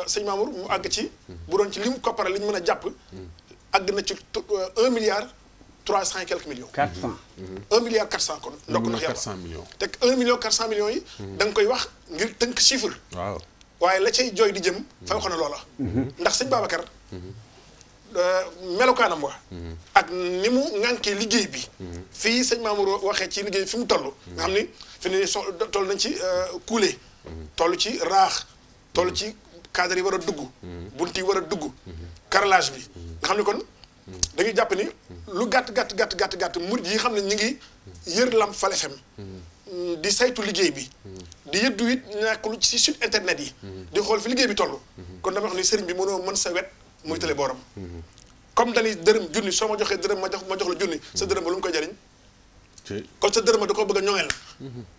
sëñ Mamour mu àgg ci bu doon ci li mu koppara li ñu mën a jàpp àgg na ci 1 milliard 300 et quelques millions. 400. 1 milliard 400 kon. ndokk ndox yàlla 400 millions. te 1 million 400 millions yi. da nga koy wax ngir tënk chiffre. waaw waaye la cay jooy di jëm. fa waxoon na loola. ndax sëñ Babacar. melokaanam wa ak ni mu ŋànkee liggéey bi. fii sëñ Mamour waxee ci liggéey fi mu toll. nga xam ni fi ne toll nañ ci kuule. toll ci raax. toll ci cadre yi war a dugg. bunt yi war a dugg. carrelage bi nga xam ne kon. dañuy jàpp ni lu gàtt murid yi xam ne ñu ngi yër Lamp Fall FM di saytu liggéey bi di yëddu it ñàkkul ci site internet yi di xool fi liggéey bi toll kon dama wax ni sëriñ bi mënoo mën sa wet muy tële booram comme dañuy dërëm junni soo ma joxee dërëm ma jox la junni sa dërëm ba lu mu koy jariñ kon sa dërëm ba da ko bëgg a ñoŋeel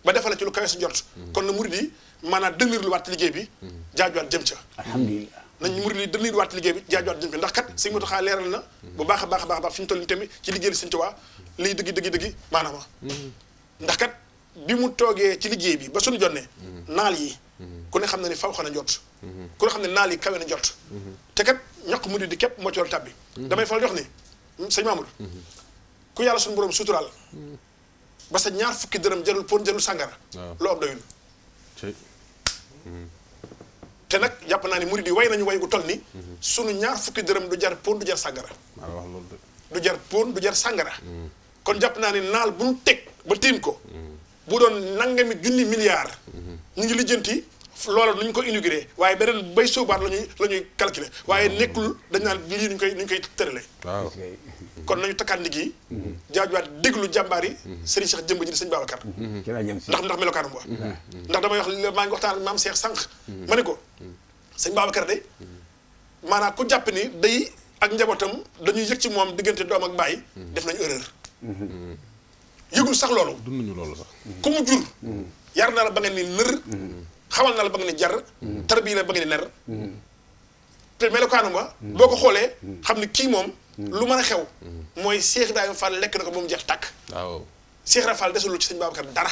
ba defale ci lu kawe sa jot kon na murid yi maanaam dënir lu waat liggéey bi jaajuwaat jëm ca alhamdulilah nañ murid yi dënir waat liggéey bi jaajuwaat jëm ca ndax kat sëñ Mountakha leeral na bu baax a baax fi ñu toll nii tamit ci liggéey Sëñ Tuubaa liy dëgg maanaam ndax kat bi mu toogee ci liggéey bi ba suñu jonnee naal yi ku ne xam na ni faw xana jot ku ne xam ne naal yi kawe na jot te kat ñaq murid di képp moo ci war a tàbbi damay fal jox ni sëñ Mamour ku yàlla suñu borom suturaal ba sa ñaar fukki dërëm jarul pon jarul sàngara loo am doyul te nag jàpp naa ni murid yi way nañu way gu toll ni sunu ñaar fukki dërëm du jar pon du jar sàngara du jar pon du jar sàngara kon jàpp naa ni naal bu ñu teg ba tiim ko bu doon nangami junni milliard ñu ngi lijjanti loola nu ñu ko inauguré waaye beneen bay sóobaat la ñuy calculer waaye nekkul dañ naan lii nuñ koy tërale waaw kon nañu takkaat ndigg yi jaajuwaat déglu jàmbaar yi Serigne Cheikh jëmb ji di sëñ Babacar ci la jëm si ndax melokaanam wa ndax damay wax maa ngi waxtaan ak maam Cheikh sànq ma ne ko sëñ Babacar de maanaam ku jàpp ni day ak njabootam dañuy yëg ci moom diggante doom ak baay def nañu erreur yëgul sax loolu dunduñu loolu sax ku mu jur yar na la ba nga ni nër xamal na la ba nga ni jar tarbiya la ba nga ni ner te melokaanam wa boo ko xoolee xam ni kii moom lu mën a xew mooy Cheikh Ibrahima Fall lekk na ko ba mu jeex tàkk waaw Cheikh Ibrahima Fall desul ci sëñ Babacar dara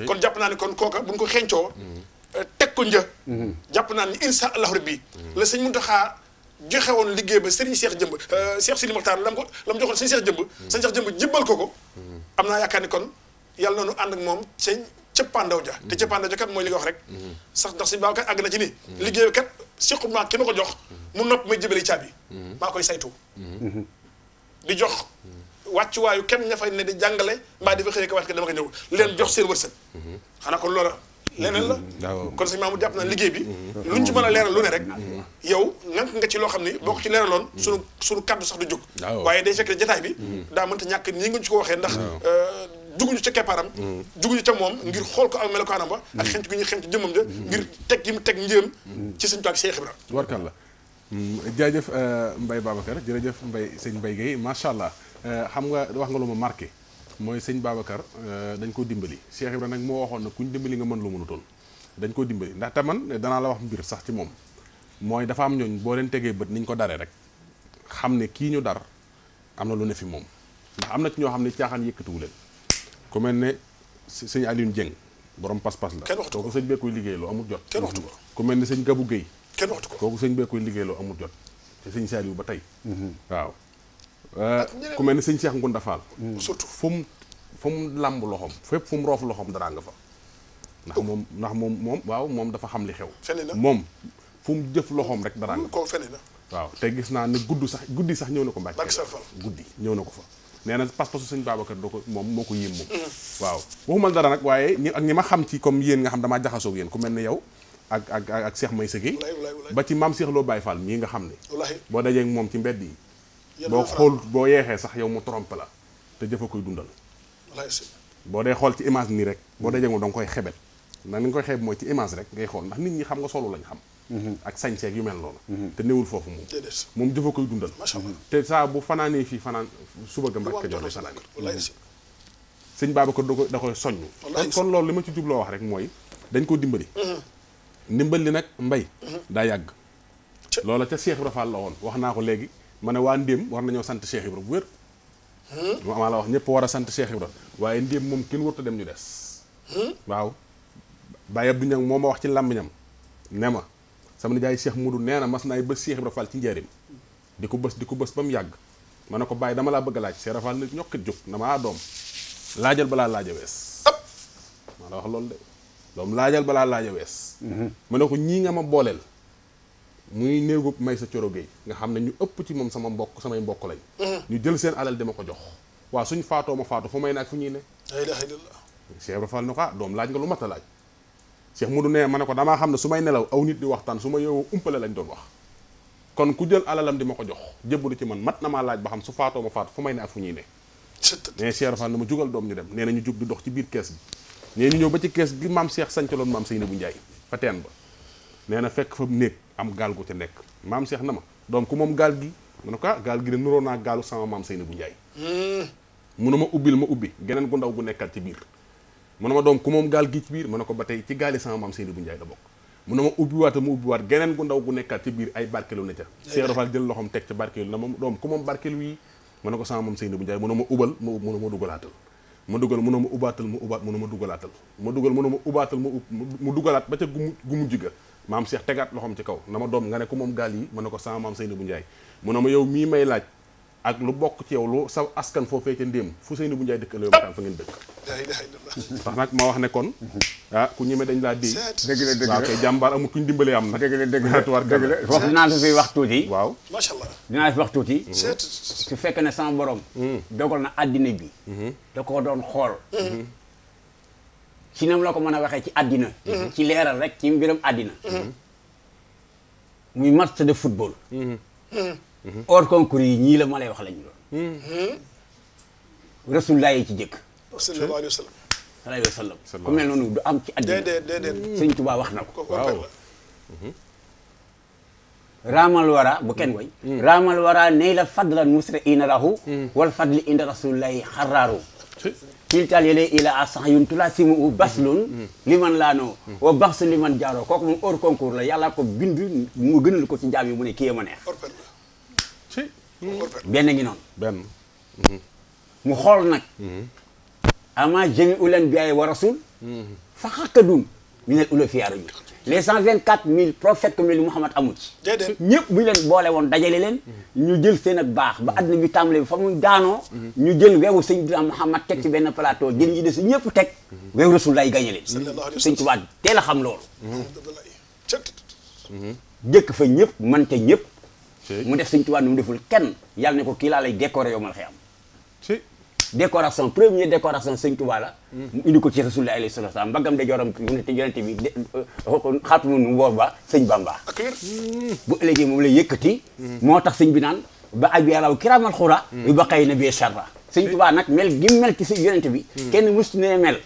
kon jàpp naa ni kon kooka bu ñu ko xeeñcoo teg ko një jàpp naa ni insha allahu rabbi la sëñ Mountakha joxe woon liggéey ba Serigne Cheikh Jëmb Cheikh Sidi Mokhtar la mu joxoon sëñ Cheikh Jëmb jibbal ko am naa yaakaar ni kon yàlla noonu ànd ak moom sëñ cëppaandaw ja te cëppaandaw ja kat mooy li nga wax rek sax ndax sëñ Babacar àgg na ci ni liggéey kat siqu maa ki ma ko jox mu nopp may jëbali caabi maa koy saytu di jox wàccuwaayu kenn ña fay ne di jàngale mbaa di fa xëy ko wàcc dama ko ñëw leen jox seen wërsëg xanaa kon loola leneen la kon sëñ Mamour jàpp na liggéey bi luñ ci mën a leeral lu ne rek yow ngank nga ci loo xam ni boo ko ci leeraloon suñu kaddu sax du jóg waaye day fekk ne jataay bi daa mënta ñàkk nii nga ci ko waxee ndax juguñu ca keppaaram juguñu ca moom ngir xool ko ak melokaanam ba ak xenc gi ñuy xenc jëmmam ja ngir teg gi mu teg njéem ci sëñ Tuubaa ak Cheikh Ibra warkal la jaajëf Mbaye Babacar jërëjëf sëñ Mbaye Guèye macha allah xam nga wax nga lu ma marqué mooy sëñ Babacar dañ ko dimbali Cheikh Ibra nag moo waxoon na kuñ dimbali nga mën lu mënutoon dañ ko dimbali ndaxte man danaa la wax mbir sax ci moom mooy dafa am ñooñ boo leen tegee bët niñ ko daree rek xam ne kii ñu dar am na lu ne fi moom ndax am na ci ñoo xam ne caaxaan yëkkatiwu leen ku mel ne sëñ Alioune Dieng borom pas-pas la kooku sëñ bee koy liggéeyloo amul jot kenn waxtu ko ku mel ne sëñ Gabou Guèye kenn waxtu ko kooku sëñ bee koy liggéeyloo amul jot te sëñ Saliou ba tey waaw ku mel ne sëñ Cheikh Ngounda Fall surtout fu mu làmb loxoom fépp fu mu roof loxoom daraa nga fa ndax moom waaw moom dafa xam li xew moom fu mu jëf loxoom rek daraa nga ko fene na waaw te gis naa ne guddi sax ñëw na ko Mbàkke guddi ñëw na ko fa nee na pas-pasu sëñ Babacar doo ko moom moo ko yéem moom waaw waxumal dara nag waaye ñi ma xam ci comme yéen nga xam damaa jaxasoog yéen ku mel ne yow ak Cheikh Maysa Gueye ba ci maam Cheikh Lo Baye Fall mii nga xam ne boo dajee ak moom ci mbedd yi boo xool boo yeexee sax yow mu trompe la te jëfa koy dundal boo dee xool ci image nii rek boo dajee moom da nga koy xebet na nga koy xeeb mooy ci image rek ngay xool ndax nit ñi xam nga solo lañ xam ak sañseeg yu mel noonu te néewul foofu moom déedéet moom jëfa koy dundal macha allah te saa bu fanaanee fii fanaan suba ga Mbàkke Kajoor lay fanaane wallaay si sëñ Babacar da koy soññ kon loolu li ma ci jubloo wax rek mooy dañ ko dimbali ndimbal li nag mbay daa yàgg loola ca Cheikh Ibra Fall la woon wax naa ko léegi ma ne waa Ndéem war nañoo sant Cheikh Ibra bu wér maa la wax ñëpp war a sant Cheikh Ibra waaye Ndéem moom kenn warut a dem ñu des waaw Baye Abdou Niang moo ma wax ci làmmiñam ne ma sama nijaay Cheikh Moudou nee na mas naay bés Cheikh Ibra Fall ci njëriñ di ko bës ba mu yàgg ma ne ko Baye dama laa bëgg a laaj Cheikh Ibra Fall nit ñokkit jóg na ma doom laajal balaa laaja wees maa la wax loolu de doom laajal balaa laaja wees ma ne ko ñii nga ma booleel muy néegu may sa coro géey nga xam ne ñu ëpp ci moom samay mbokk lañ ñu jël seen alal dama ko jox waaw suñ faatoo ma faatu fu may ne ak fu ñuy ne la ilaha illallah Cheikh Ibra Fall ne ko doom laaj nga lu mat a laaj Cheikh Moudou nee ma ne ko damaa xam ne su may nelaw aw nit di waxtaan su ma yeewoo umpale lañ doon wax kon ku jël alalam di ma ko jox jébbalu ci man mat na maa laaj ba xam su faatoo ma faatu fu may ne ak fu ñuy ne mais Cheikh Ibra Fall na ma jugal doom ñu dem nee na ñu jug di dox ci biir kees gi nee ñu ñëw ba ci kees gi maam Cheikh sancaloon maam Seynabou Ndiaye fa teen ba nee na fekk fa néeg am gaal gu ca nekk maam Cheikh na ma doom ku moom gaal gi mu ne ko gaal gi de nuroo naa gaalu sama maam Seynabou Ndiaye mu ne ma ubbil ma ubbi geneen gu ndaw gu nekkat ci biir mu ne ma doom ku moom gaal gi ci biir mu ne ko ba tey ci gaali sama maam Seynabou Ndiaye la bokk mu ne ma ubbiwaata mu ubbiwaat geneen gu ndaw gu nekkat ci biir ay barkeelu ne ca Cheikh Ibra Fall jël loxoom teg ca barkeelu na ma doom ku moom barkeelu yi mu ne ko sama maam Seynabou Ndiaye mu ne ma ubal mu ne ma dugalaatal ma dugal mu ne ma ubaatal mu ubaat mu ne ma dugalaatal ma dugal mu ne ma ubaatal mu dugalaat ba ca gu mujj ga maam Cheikh tegaat loxoom ci kaw na ma doom nga ne ko moom gaal yi ma ne ko sama maam Seynabou Ndiaye mu ne ma yow mii may laaj ak lu bokk ci yow lu sa askan foofee ca Ndéem fu Seynabou Ndiaye dëkk yow mataan fa ngeen dëkk tax nag ma wax ne kon ku ñeme dañ laa déy dëgg la waaw kay jàmbaar amul kuñ dimbalee am nag dëgg la wax dinaa fi wax tuuti waaw macha allah dinaa fi wax tuuti su fekkee ne sama borom dogal na àddina bi da ko doon xool ci nam la ko mën a waxee ci àddina ci leeral rek ci mbiram àddina muy match de football hors concours yi ñii la ma lay wax lañu doon rasulullah yi ci jëkk sallallahu alayhi wa sallam ku mel noonu du am ci àddina déedéet sëñ Tuubaa wax na ko waaw raamal wara bu kenn way raamal wara ney la fadlan musra ina rahu wal fadli inda rasulillahi xaraaru kiltal yele ila a sax yun tula simu u baslun liman laanoo wa baxsu liman jaaroo kooku moom hors concours la yàlla ko bind mu gënal ko ci njaam yi mu ne kii ma neex benn ngi noonu benn mu xool nag ama jami ulen bi ay wa rasul fa xakkadun minel ula fiyaara ju les 124 000 prophètes comme li Muhammad amul ci ñëpp bu ñu leen boole woon dajale leen ñu jël seen ak baax ba àdduna bi tàmbale bi fa muy daanoo ñu jël weewu sëñ dina Muhammad teg ci benn plateau jël ñi des ñëpp teg weewu rasul lay gañe leen sëñ Tuubaa teel a xam loolu jëkk fa ñëpp mante ñëpp mu def sëñ Tuubaa nu mu deful kenn yàlla ne ko kii laa lay décorer yow mal xëy am décoration première décoration sëñ Tuubaa la mu indi ko ci rasulullah alayhi salatu wasallam mbaggam de joram yonente bi xaatumu nu booba sëñ Bamba bu ëllëgee moom lay yëkkati moo tax sëñ bi naan ba abi yàllaw kiramal xura yu ba xëy na bee charra sëñ Tuubaa nag mel gi mel ci si yonente bi kenn mus ne mel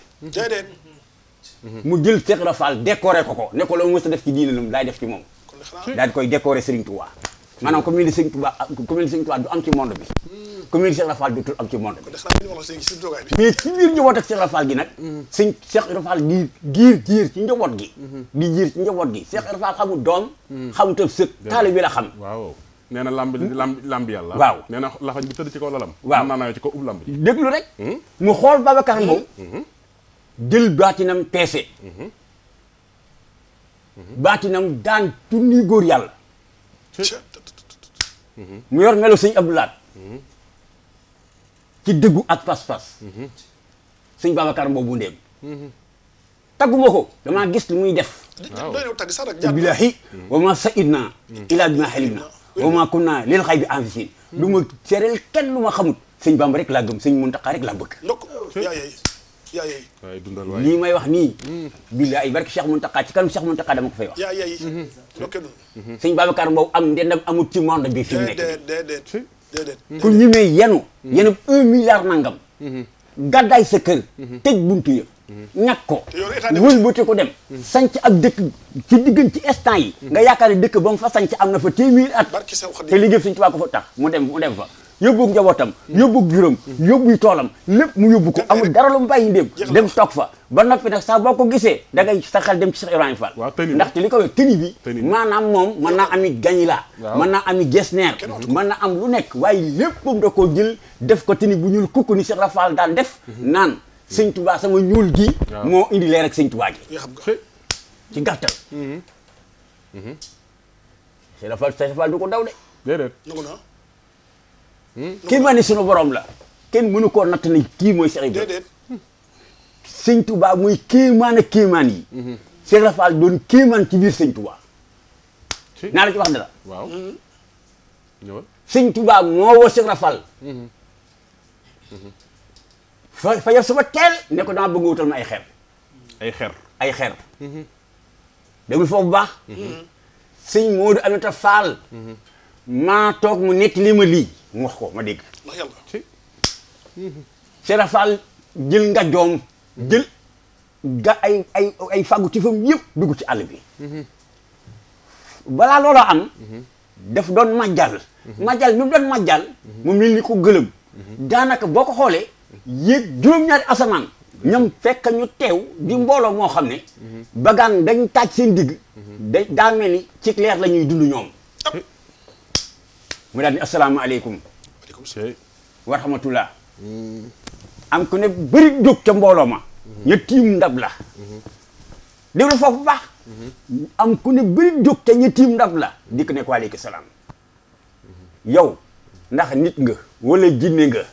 mu jël Cheikh Ibra Fall décoré ko ne ko la mu mës a def ci diine lam laay def ci moom daal di koy décoré Sëriñ Tuubaa maanaam ku mel ni sëñ Tuubaa du am ci monde bi ku mel ni Cheikh Ibra Fall dootul am ci monde bi mais ci biir njaboot ak Cheikh Ibra Fall gi nag sëñ Cheikh Ibra Fall giir ci njaboot gi di giir ci njaboot gi Cheikh Ibra Fall xamul doom xamul tëb sëg taalibe bi la xam waaw nee na lamb yàlla waaw nee na lafañ bi tëdd ci kaw lalam waaw naa naa ci kaw ub lamb ji déglu rek mu xool Babacar Mbow jël baatinam peese baatinam daan tunni góor yàlla mu yor melo sëñ Abdoulaat ci dëggu ak pas-pas sëñ Babacar Mbow bu ndéem tagguma ko damaa gis lu muy def billahi wa ma sa'idna ila bima halimna wa ma kunna lil xay bi anfisin lu ma sereel kenn lu ma xamut sëñ Bamba rek laa gëm sëñ Muntaxa rek laa bëgg lii may wax nii billahi barke Cheikh Muntaxa ci kanam Cheikh Muntaxa dama ko fay wax sëñ Babacar Mbow am ndendam amut ci monde bi fi mu nekk ku ñimee yenu 1 milliard nangam gàddaay sa kër tëj buntu ya ñàkk ko te yow état de wëlbati ko dem sanc ak dëkk ci diggan ci instant yi nga yaakaar ne dëkk ba mu fa sanc am na fa téeméer at barki Seex Xaadim te liggéey Sëñ Tuubaa ko fa tax mu dem fa yóbbu njabootam yóbbu juróom yóbbu toolam lépp mu yóbbu ko amul dara lu mu bàyyi ndéem dem toog fa ba noppi nag sax boo ko gisee da ngay sa xel dem ci Cheikh Ibrahima Fall ndaxte li ko wee tëni bi maanaam moom mën naa ami gañila mën naa ami gesneer mën na am lu nekk waaye lépp moom da koo jël def ko tëni bu ñuul kukku ni Cheikh Ibrahima Fall daan def naan Sëñ Tuubaa sama ñuul gi moo indi leer ak Sëñ Tuubaa gi ci gàttal Cheikh Ibrahima Fall du ko daw de déedéet kii maa ni sunu borom la kenn mënu koo natt ne kii mooy Cheikh Ibrahima déedéet Sëñ Tuubaa muy kéemaan ak kéemaan yi Cheikh Ibrahima Fall doon kéemaan ci biir Sëñ Tuubaa naa la ci wax dara waaw ñëwal Sëñ Tuubaa moo woo Cheikh Ibrahima Fall fa yow suba teel ne ko dama bëgg wutal ma ay xeer déglu foofu bu baax sëñ Moodu Aminata Fall maa toog mu nekk li ma lii mu wax ko ma dégg ndax yàlla Cheikh Ibrahima Fall jël ngajoom jël ay fàggu ci fam yëpp dugg ci àll bi balaa looloo am daf doon majjal mi mu doon majjal mu mel ni ko gëlëm daanaka boo ko xoolee yéeg juróom-ñaari asamaan ñoom fekk ñu teew di mbooloo moo xam ne bagaan dañ taaj seen digg daa mel ni ci leer la ñuy dund ñoom mu daal ni asalaamaaleykum wa rahmatullah am ku ne bëri jóg ca mbooloo ma ña tiim ndab la déglu foofu bu baax am ku ne bëri jóg ca ña tiim ndab la dikk ne ko waaleykum salaam yow ndax nit nga wala jinne nga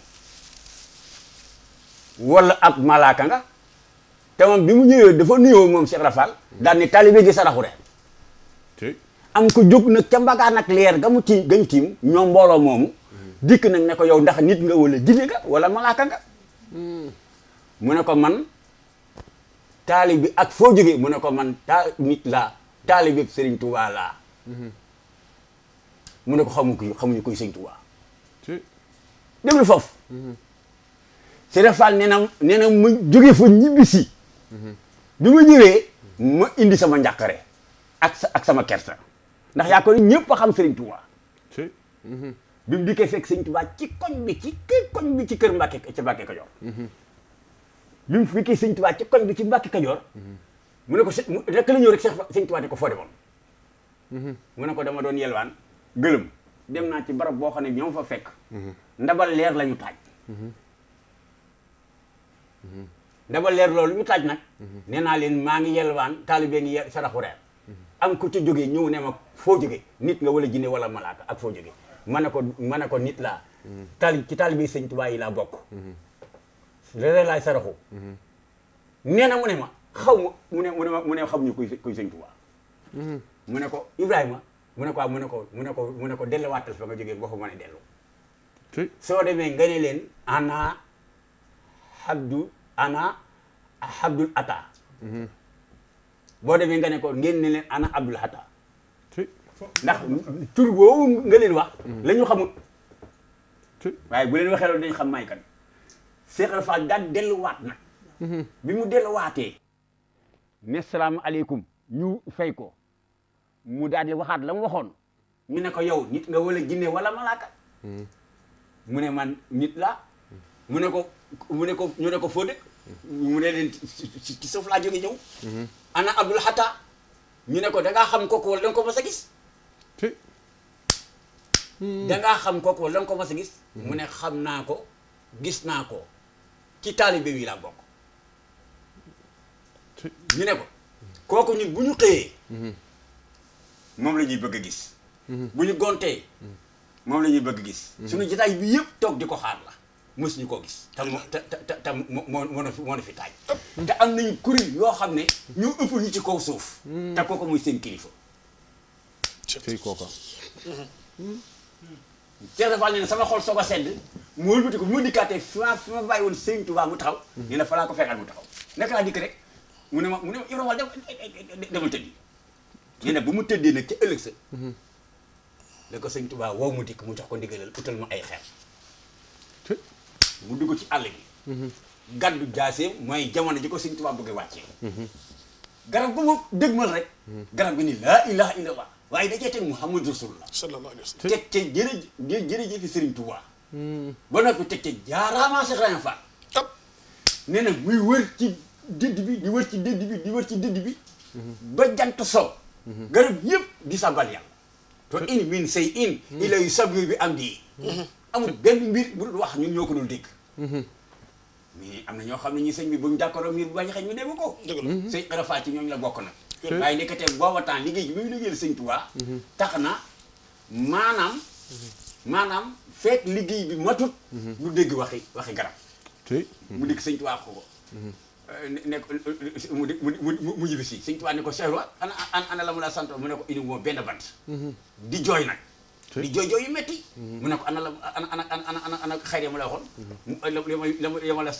wala ab malaaka nga te moom bi mu ñëwee dafa nuyoo moom Cheikh Ibrahima Fall daal ni taalibe gi saraxu rek am ko jóg nag ca mbagaan ak leer ga mu tiim ñoom mbooloo moomu dikk nag ne ko yow ndax nit nga wala jinne nga wala malaaka nga mu ne ko man taalibe bi ak foo jógee mu ne ko man nit laa taalibe bi Sëriñ Tuubaa laa mu ne ko xamuñu koy Sëriñ Tuubaa déglu foofu Cheikh Ibrahima Fall nee na ma jógee fa ñibbisi bi ma ñëwee ma indi sama njàqare ak sama kersa ndax yaa ko ñëpp a xam Sëriñ Tuubaa bi mu dikkee fekk Sëriñ Tuubaa ci koñ bi ci kër Mbàkke ci Mbàkke Kajoor bi mu fekkee Sëriñ Tuubaa ci koñ bi ci Mbàkke Kajoor mu ne ko rek la ñëw rek Sëriñ Tuubaa ne ko foo demoon mu ne ko dama doon yelwaan gëlëm dem naa ci barab boo xam ne ñoom fa fekk ndabal leer la ñu taaj ndabal leer loolu ñu taaj nag nee naa leen maa ngi yelwaan taalibe ngi saraxu reer am ku ci jógee ñëw ne ma foo jógee nit nga wala jinne wala malaaka ak foo jógee ma ne ko nit laa ci taalibe Sëñ Tuubaa yi laa bokk reer laay saraxu nee na mu ne ma xaw ma mu ne xamuñu kuy Sëñ Tuubaa mu ne ko Ibrahima mu ne ko mu ne ko delluwaatal fa nga jógee boo fa mën a dellu soo demee nga ne leen ana Abdul Ata boo demee nga ne ko ngeen ne leen ana Abdul Ata ndax tur boobu nga leen wax la ñu xamul waaye bu leen waxee loolu dañ xam may kan Cheikh Ibrahima Fall daal delluwaat nag bi mu delluwaatee ne salaamaaleykum ñu fay ko mu daal di waxaat la mu waxoon ñu ne ko yow nit nga wala jinne wala malaaka mu ne man nit la ñu ne ko foo dëkk mu ne leen ci suuf laa jóge ñëw ana Abdul Hatta ñu ne ko dangaa xam kooku wala danga ko mas a gis dangaa xam kooku wala danga ko mas a gis mu ne xam naa ko gis naa ko ci taalibe wi laa bokk ñu ne ko kooku ñun bu ñu xëyee moom la ñuy bëgg a gis bu ñu gontee moom la ñuy bëgg a gis suñu jotaay bi yëpp toog di ko xaar la mësuñu koo gis te moo na fi taaj te am nañu kuréel yoo xam ne ñu ëpp ñu ci kaw suuf te kooku muy seen kilifa tey kooka Cheikh Fall ne sama xol soog a sedd mu wëlbati ko bi ma dikkaatee fi ma bàyyi woon Sëriñ Tuubaa mu taxaw nee na fa laa ko fekkaat mu taxaw nekk laa dikk rek mu ne ma Ibra Fall demal tëddi nee na bu mu tëddee nag ca ëllëg sa la ko Sëriñ Tuubaa wow mu dikk mu jox ko ndigalal utal ma ay xeer mu dugg ci àll bi gaddu jaaseem mooy jamono ji ko sëñ Tuubaa bëgg wàccee garab gu mu dëgmal rek garab gi ni laa ilaha illallah waaye da cee teg Muhammadu Rasulullah sallallahu alayhi wa sallam. teg ca jërëjëfi Sëriñ Tuubaa ba noppi teg ca jaaraama Cheikh Ibrahima Fall tab nee na muy wër ci dëdd bi di wër ci dëdd bi di wër ci dëdd bi ba jant so garab yëpp di sabal yàlla to in min say in ilay sabir bi am di amul benn mbir bu dul wax ñun ñoo ko dul dégg mais am na ñoo xam ne ñi sëñ bi buñ d'accord ak mbir bu bañ xëy ñu dégg ko dëgg la. sëñ Arafa ci ñooñu la bokk nag waaye nekkatee booba temps liggéey bi muy liggéeyal sëñ Tuubaa tax na maanaam fekk liggéey bi matut lu dégg waxi garab mu dikk sëñ Tuubaa ko nekk mu jibi si sëñ Tuubaa ne ko Cheikh wa ana la mu la sant mu ne ko indi moo benn bant di jooy nag di jooy jooy yu metti mu ne ko ana xayre ma la waxoon ma la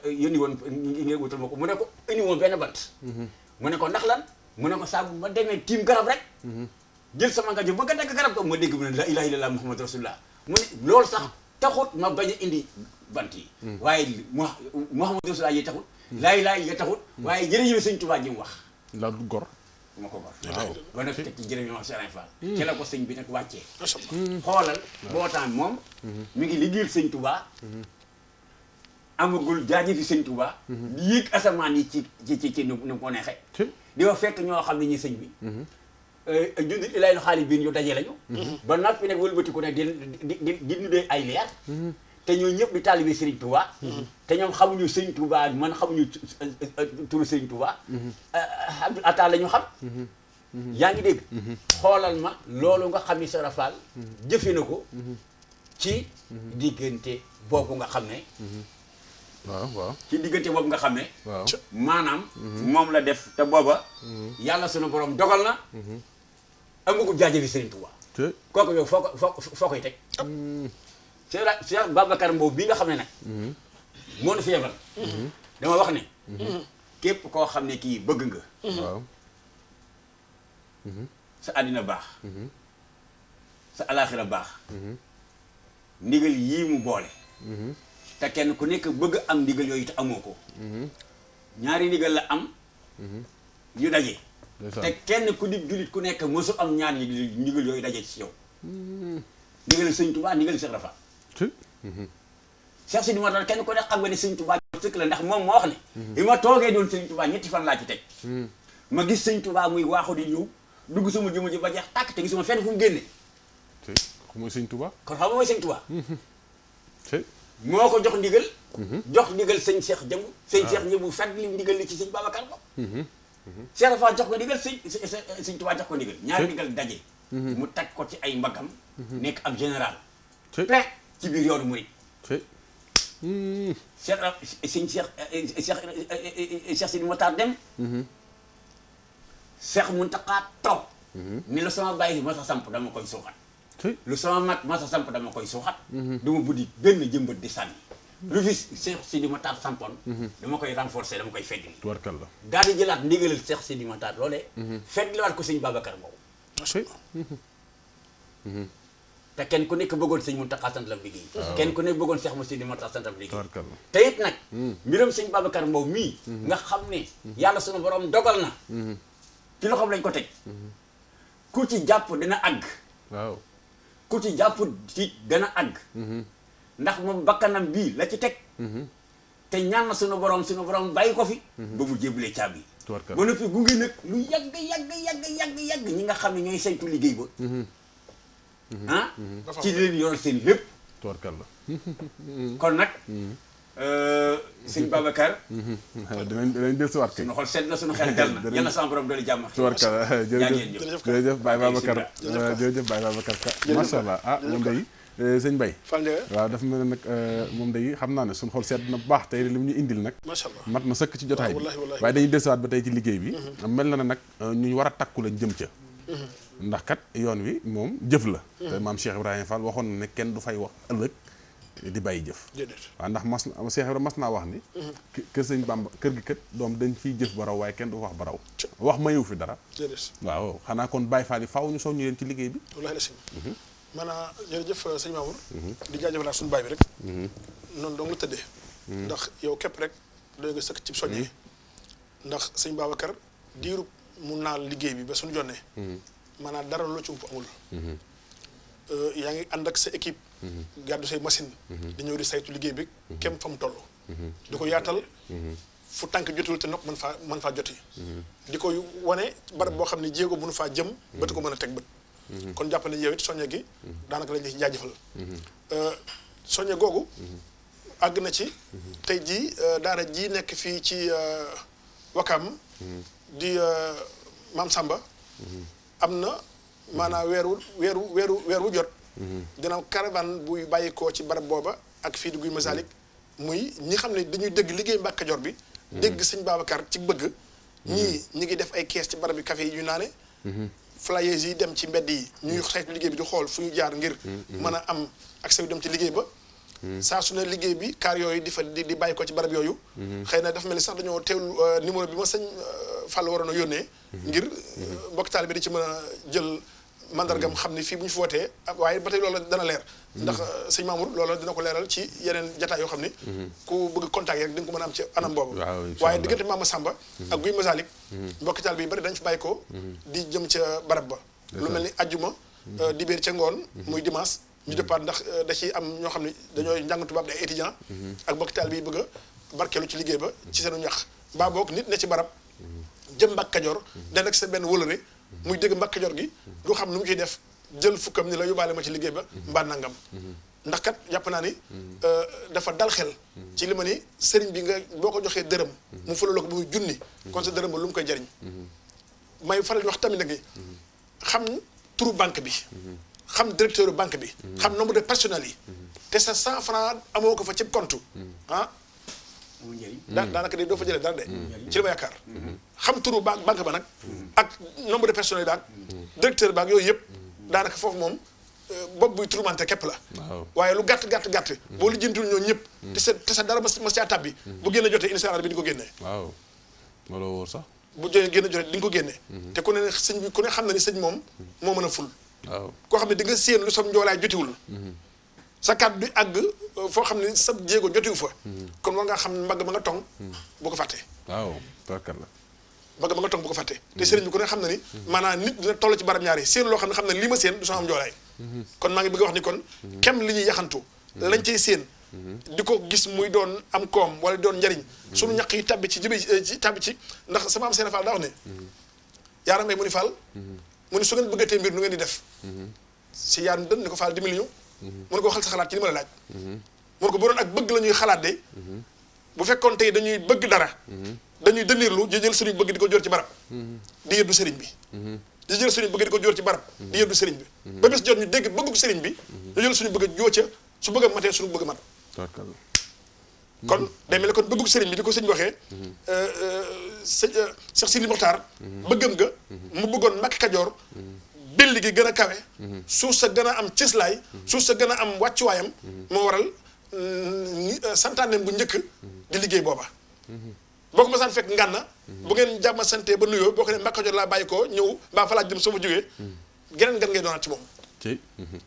yónni woon ngeen wutal ma ko mu ne ko indi moo benn bant mu ne ko ndax lan mu ne ko saa bu ma demee tiim garab rek jël sama nga jo bëgg a dagg garab ko ma dégg mu ne la ilaha illallah muhammadu rasulullah mu ne loolu sax taxut ma bañ a indi bant yi waaye muhammadu rasulullah yi taxut laa ilaaha yi taxut waaye jërëjëf sëñ Tuubaa ji mu wax la du gor ma ko gor waaw ba nag teg ci jërëjëf wax Serigne Fall ci la ko sëñ bi nag wàccee macha allah. xoolal boo temps moom mi ngi liggéeyal sëñ Tuubaa amagul jaajëfi sëñ Tuubaa di yéeg asamaan yi ci nu mu ko neexee di wax fekk ñoo xam ne ñi sëñ bi jundi ilay no xaalis biin yu daje lañu ba noppi nag wëlbatiku ne di nuddee ay leer te ñoo ñëpp di taalibe Sëriñ Tuubaa te ñoom xamuñu sëñ Tuubaa man xamuñu turu sëñ Tuubaa Abdul Ataa la ñu xam yaa ngi dégg xoolal ma loolu nga xam ni Cheikh Rafal jëfe na ko ci diggante boobu nga xam ne waaw ci diggante boobu nga xam ne waaw maanaam moom la def te booba yàlla sunu borom dogal na amagul jaajëfi Sëriñ Tuubaa kooku yow foo koy teg Cheikh Babacar Mbow bii nga xam ne nag moo nu fi yebal dama wax ne képp koo xam ne kii bëgg nga waaw sa àddina baax sa alaaxira baax ndigal yii mu boole te kenn ku nekk bëgg am ndigal yooyu te amoo ko ñaari ndigal la am yu daje te kenn ku di jullit ku nekk mësu am ñaari ndigal yooyu daje ci yow ndigal sëñ Tuubaa ndigal Cheikh Rafa Cheikh Sidi Mokhtar kenn ku nekk xam nga ne sëñ Tuubaa sëkk la ndax moom moo wax ne bi ma toogee doon sëñ Tuubaa ñetti fan laa ci teg ma gis sëñ Tuubaa muy waaxu di ñëw dugg sama jëmm ji ba jeex tàkk te gisuma fenn fu mu génne mooy sëñ Tuubaa kon xam nga mooy sëñ Tuubaa moo ko jox ndigal jox ndigal sëñ Cheikh jëmb sëñ Cheikh jëmb fekk li ndigal li ci sëñ Babacar ko Cheikh Rafa jox ko ndigal sëñ Tuubaa jox ko ndigal ñaari ndigal daje mu teg ko ci ay mbagam nekk ab général plein ci biir yoonu murid sëñ Cheikh Sidi Mokhtar dem Cheikh Mountakha toog ni la sama bàyyi ma sa samp dama koy suuxat lu sama mag ma sa samp dama koy suuxat duma buddi benn jëmbat di sànni lu fi Cheikh Sidi Mokhtar sampoon dama koy renforcer dama koy feddli tubarkalla daal di jëlaat ndigalal Cheikh Sidi Mokhtar loolee feddliwaat ko sëñ Babacar Mbow te kenn ku nekk bëggoon sëñ Mountakha sant la liggéey kenn ku nekk bëggoon Cheikh Sidi Mokhtar sant la liggéey te it nag mbiram sëñ Babacar Mbow mii nga xam ne yàlla sunu borom dogal na ci loxoom lañ ko teg ku ci jàpp dina àgg waaw ku ci jàpp ci dana àgg ndax moom bakkanam bii la ci teg te ñaan na sunu borom bàyyi ko fi ba mu jébbalee caabi ba noppi gunge nag lu yàgg ñi nga xam ne ñooy saytu liggéey ba ci di leen yoral seen lépp tubarkalla kon nag sëñ Babacar dinañ dellusiwaat kay suñu xol sedd na suñu xel dal na yal na sama borom doole jàmm tubarkalla jërëjëf Baye Babacar jërëjëf Baye Babacar Ka macha allah moom day sëñ Baye waaw dafa mel ne nag moom day xam naa ne suñu xol sedd na bu baax tey li mu ñu indil nag macha allah mat na sëkk ci jotaay bi waaye dañuy dellusiwaat ba tey ci liggéey bi mel na ne nag ñu war a takku lañ jëm ca ndax kat yoon wi moom jëf la te maam Cheikh Ibrahima Fall waxoon na ne kenn du fay wax ëllëg di bàyyi jëf waaw ndax Cheikh Ibrahima mas naa wax ni kër sëñ Bamba kër gi kat doom dañ fiy jëf ba raw waaye kenn du wax ba raw wax mayu fi dara waaw xanaa kon Baye Fall yi faaw ñu soññu leen ci liggéey bi wallaahi la si maanaam jërëjëf sëñ Mamour di jaajëfalaat suñu baay bi rek noonu dong la tëddee ndax yow képp rek doy nga sëkk ci soññee ndax sëñ Babacar diiru mu naal liggéey bi ba suñu jonnee maanaam dara lu ci ump amul yaa ngi ànd ak sa équipe gàddu say machine di ñëw di saytu liggéey bi kem fa mu toll di ko yaatal fu tànk jotul te nopp mën faa joti di ko wane barab boo xam ne jéego bu nu faa jëm bët ko mën a teg bët kon jàpp ne yow it soññe gi daanaka lañ ci jaajëfal soññe googu àgg na ci tey jii daara ji nekk fii ci Wakam di Maam Samba am na maanaam weer wu jot dina caravane buy bàyyikoo ci barab booba ak fii di Guy Masalik muy ñi xam ne dañuy dégg liggéey Mbàkke Kajoor bi dégg sëñ Babacar ci bëgg ñii ñi ngi def ay kees ci barab bi café yi ñu naane flyers yi dem ci mbedd yi ñuy saytu liggéey bi di xool fu ñu jaar ngir mën a am accès yu dem ci liggéey ba saa su ne liggéey bi kaar yooyu di bàyyi ko ci barab yooyu xëy na dafa mel ni sax dañoo teewlu numéro bi ma sëñ Fall waroon a yónnee ngir mbokk taal bi di ci mën a jël mandargam xam ni fii bu ñu fi wootee waaye ba tey loolu dana leer ndax sëñ Mamour loolu dina ko leeral ci yeneen jataay yoo xam ni ku bëgg contact yi rek di nga ko mën a am ci anam boobu waaye diggante Mama Samba ak Guy Masalik mbokk taal bi bari dañ fi bàyyi ko di jëm ca barab ba lu mel ni ajjuma dibéer ca ngoon muy dimanche ñu départ ndax da ciy am ñoo xam ne dañoo njàng tubaab di ay étudiant ak mbokk taal bi bëgg a barkeelu ci liggéey ba ci seenu ñax mbaa boog nit ne ci barab jëm Mbàkke Kajoor den ak sa benn wëlëre muy dégg Mbàkke Kajoor gi du xam nu mu ciy def jël fukkam ni la yóbbaale ma ci liggéey ba mbaa nangam ndax kat jàpp naa ni dafa dal xel ci li ma ni sëriñ bi nga boo ko joxee dërëm mu fulal ko ba muy junni kon sa dërëm ba lu mu koy jariñ may faral di wax tamit nag xam turu banque bi xam directeur banque bi xam nombre de personnel yi te sa 100 francs amoo ko fa ci compte daanaka de doo fa jëlee dara de ci li ma yaakaar xam turu banque ba nag ak nombre de personnel yi daal directeur baak yooyu yëpp daanaka foofu moom bopp buy turumante képp la waaye lu gàtt boo lu jëntul ñoo ñëpp te sa dara ma caa tàbbi bu génne jotee incha allah bi di ko génnee waaw loolu wóor sax bu génne jotee di nga ko génnee te ku ne sëñ bi ku ne xam na ni sëñ moom moo mën a ful waaw koo xam ne di nga séen lu sam njoolaay jotiwul sa kàddu du àgg foo xam ne sa jéego jotiwu fa kon war ngaa xam ne mbagg ma nga tong bu ko fàttee waaw tarkal la mbagg ma nga tong bu ko fàttee te sëriñ bi ku ne xam na ni maanaam nit dina toll ci barab ñaari séen loo xam ne xam ne lii ma séen du sama am njoolaay kon maa ngi bëgg a wax ni kon kem li ñuy yaxantu lañ cay séen di ko gis muy doon am koom wala doon njariñ suñu ñaq yi tabbi ci tabbi ci ndax sama am seen Fall daa wax ne yaaram may mu ni Fall mu ni su ngeen bëggatee mbir nu ngeen di def si yaaram dën ni ko Fall dimbali ñu mu ne ko waxal sa xalaat ci li ma la laaj mu ne ko bu doon ak bëgg la ñuy xalaat de bu fekkoon tey dañuy bëgg dara dañuy dënniirlu di jël suñu bëgg di ko jóor ci barab di yëddu sëriñ bi di jël suñu bëgg di ko jóor ci barab di yëddu sëriñ bi ba bés jot ñu dégg bëggu sëriñ bi ñu jël suñu bëgg joo ca su bëgg a matee suñu bëgg mat kon day mel ne kon bëggu sëriñ bi di ko sëñ waxee Cheikh Sidi Mokhtar bëggam nga mu bëggoon Mbàkke Kajoor belli gi gën a kawe suuf sa gën a am cëslaay suuf sa gën a am wàccuwaayam moo waral santaaneem bu njëkk di liggéey booba boo ko masaan fekk ngànna bu ngeen jàmma sante ba nuyoo boo ko ne Mbàkke Kajoor laa bàyyi ko ñëw mbaa fa laa jëm soo fa jógee geneen gan ngay doonaat ci moom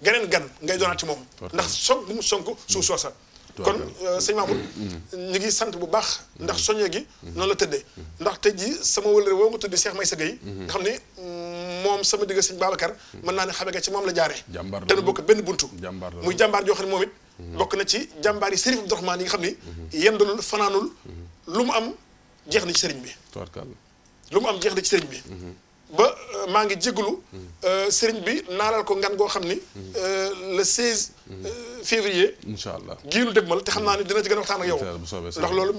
geneen gan ngay doonaat ci moom ndax sonk bu mu sonk suuf soosa kon sëñ Mamour ñu ngi sant bu baax ndax soññee gi noonu la tëddee ndax tey jii sama wëlëre woo nga tuddi Cheikh Maysa Gueye nga xam ne moom sama digg sëñ Babacar mën naa ne xame nga ci moom la jaaree te nu bokk benn buntu muy jàmbaar joo xam ne moom it bokk na ci jàmbaar yi Sëriñ Abdourahmane yi nga xam ne yendalul fanaanul lu mu am jeex na ci sëriñ bi lu mu am jeex na ci sëriñ bi ba maa ngi jégalu sëriñ bi naalal ko ngan goo xam ni le 16 février incha allah giinu dëgmal te xam naa ni dina ci gën a waxtaan ak yow ndax loolu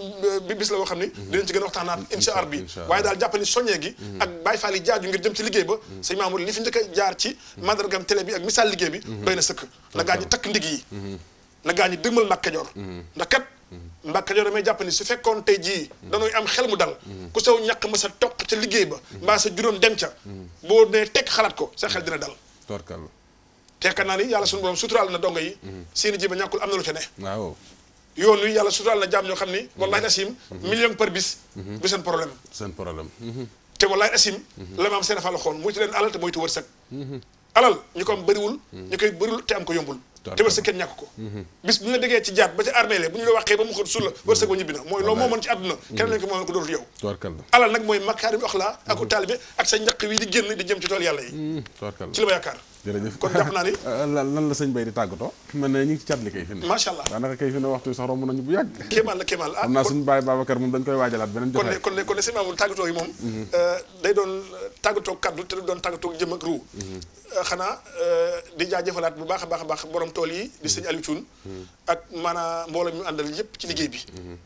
bi bis la boo xam ni dinañ ci gën a waxtaanaat incha allah bi waaye daal jàpp ni soññee gi ak Baye Fall yi jaaju ngir jëm ci liggéey ba sëñ Mamour li fi njëkk a jaar ci mandargam télé bi ak misaal liggéey bi doy na sëkk na gaa ñi takk ndig yi na gaa ñi dëgmal Mbàkke Kajoor ndax kat Mbàkke Kajoor damay jàpp ni su fekkoon tey jii dañuy am xel mu dal ku saw ñàkk ma sa toq ca liggéey ba mbaa sa juróom dem ca boo nee tekk xalaat ko sa xel dina dal teekar naa ni yàlla suñu borom suturaal na dongo yi seeni ji ba ñàkkul am na lu ca ne waaw yoon wi yàlla suturaal na jaam ñoo xam ni wallahi asim million par bis du seen problème te wallahi asim la ma am seen fa la xoon muy ci leen alal te moytu wërsëg alal ñu ko am bëriwul ñu koy bëriwul te am ko yombul te wërsëg kenn ñàkk ko bis bu ñu la déggee ci jaat ba ci armeele bu ñu la waxee ba mu xët sul la wërsëg ba ñibbi na mooy loo moo mën ci àdduna kenn lañ ko moo ko dootul yow alal nag mooy makaarim axlaa ak taalibe ak sa njaq wi di génn di jëm ci tool yàlla yi ci la ma yaakaar jërëjëf kon jàpp naa ni lan la sëñ Bay di tàggatoo mel na ñu ngi ci cat li kay fi ne macha allah daanaka kay fi ne waxtu sax romb nañu bu yàgg kéemaan la xam naa suñu baay Babacar moom dañ koy waajalaat beneen jotaay kon ne sëñ Mamour tàggatoo yi moom day doon tàggatoo kaddu te du doon tàggatoo jëm ak ruu xanaa di jaajëfalaat bu baax a baax a baax borom tool yi di sëñ Aliou Thioune ak maanaam mbooloo mi àndal yépp ci liggéey bi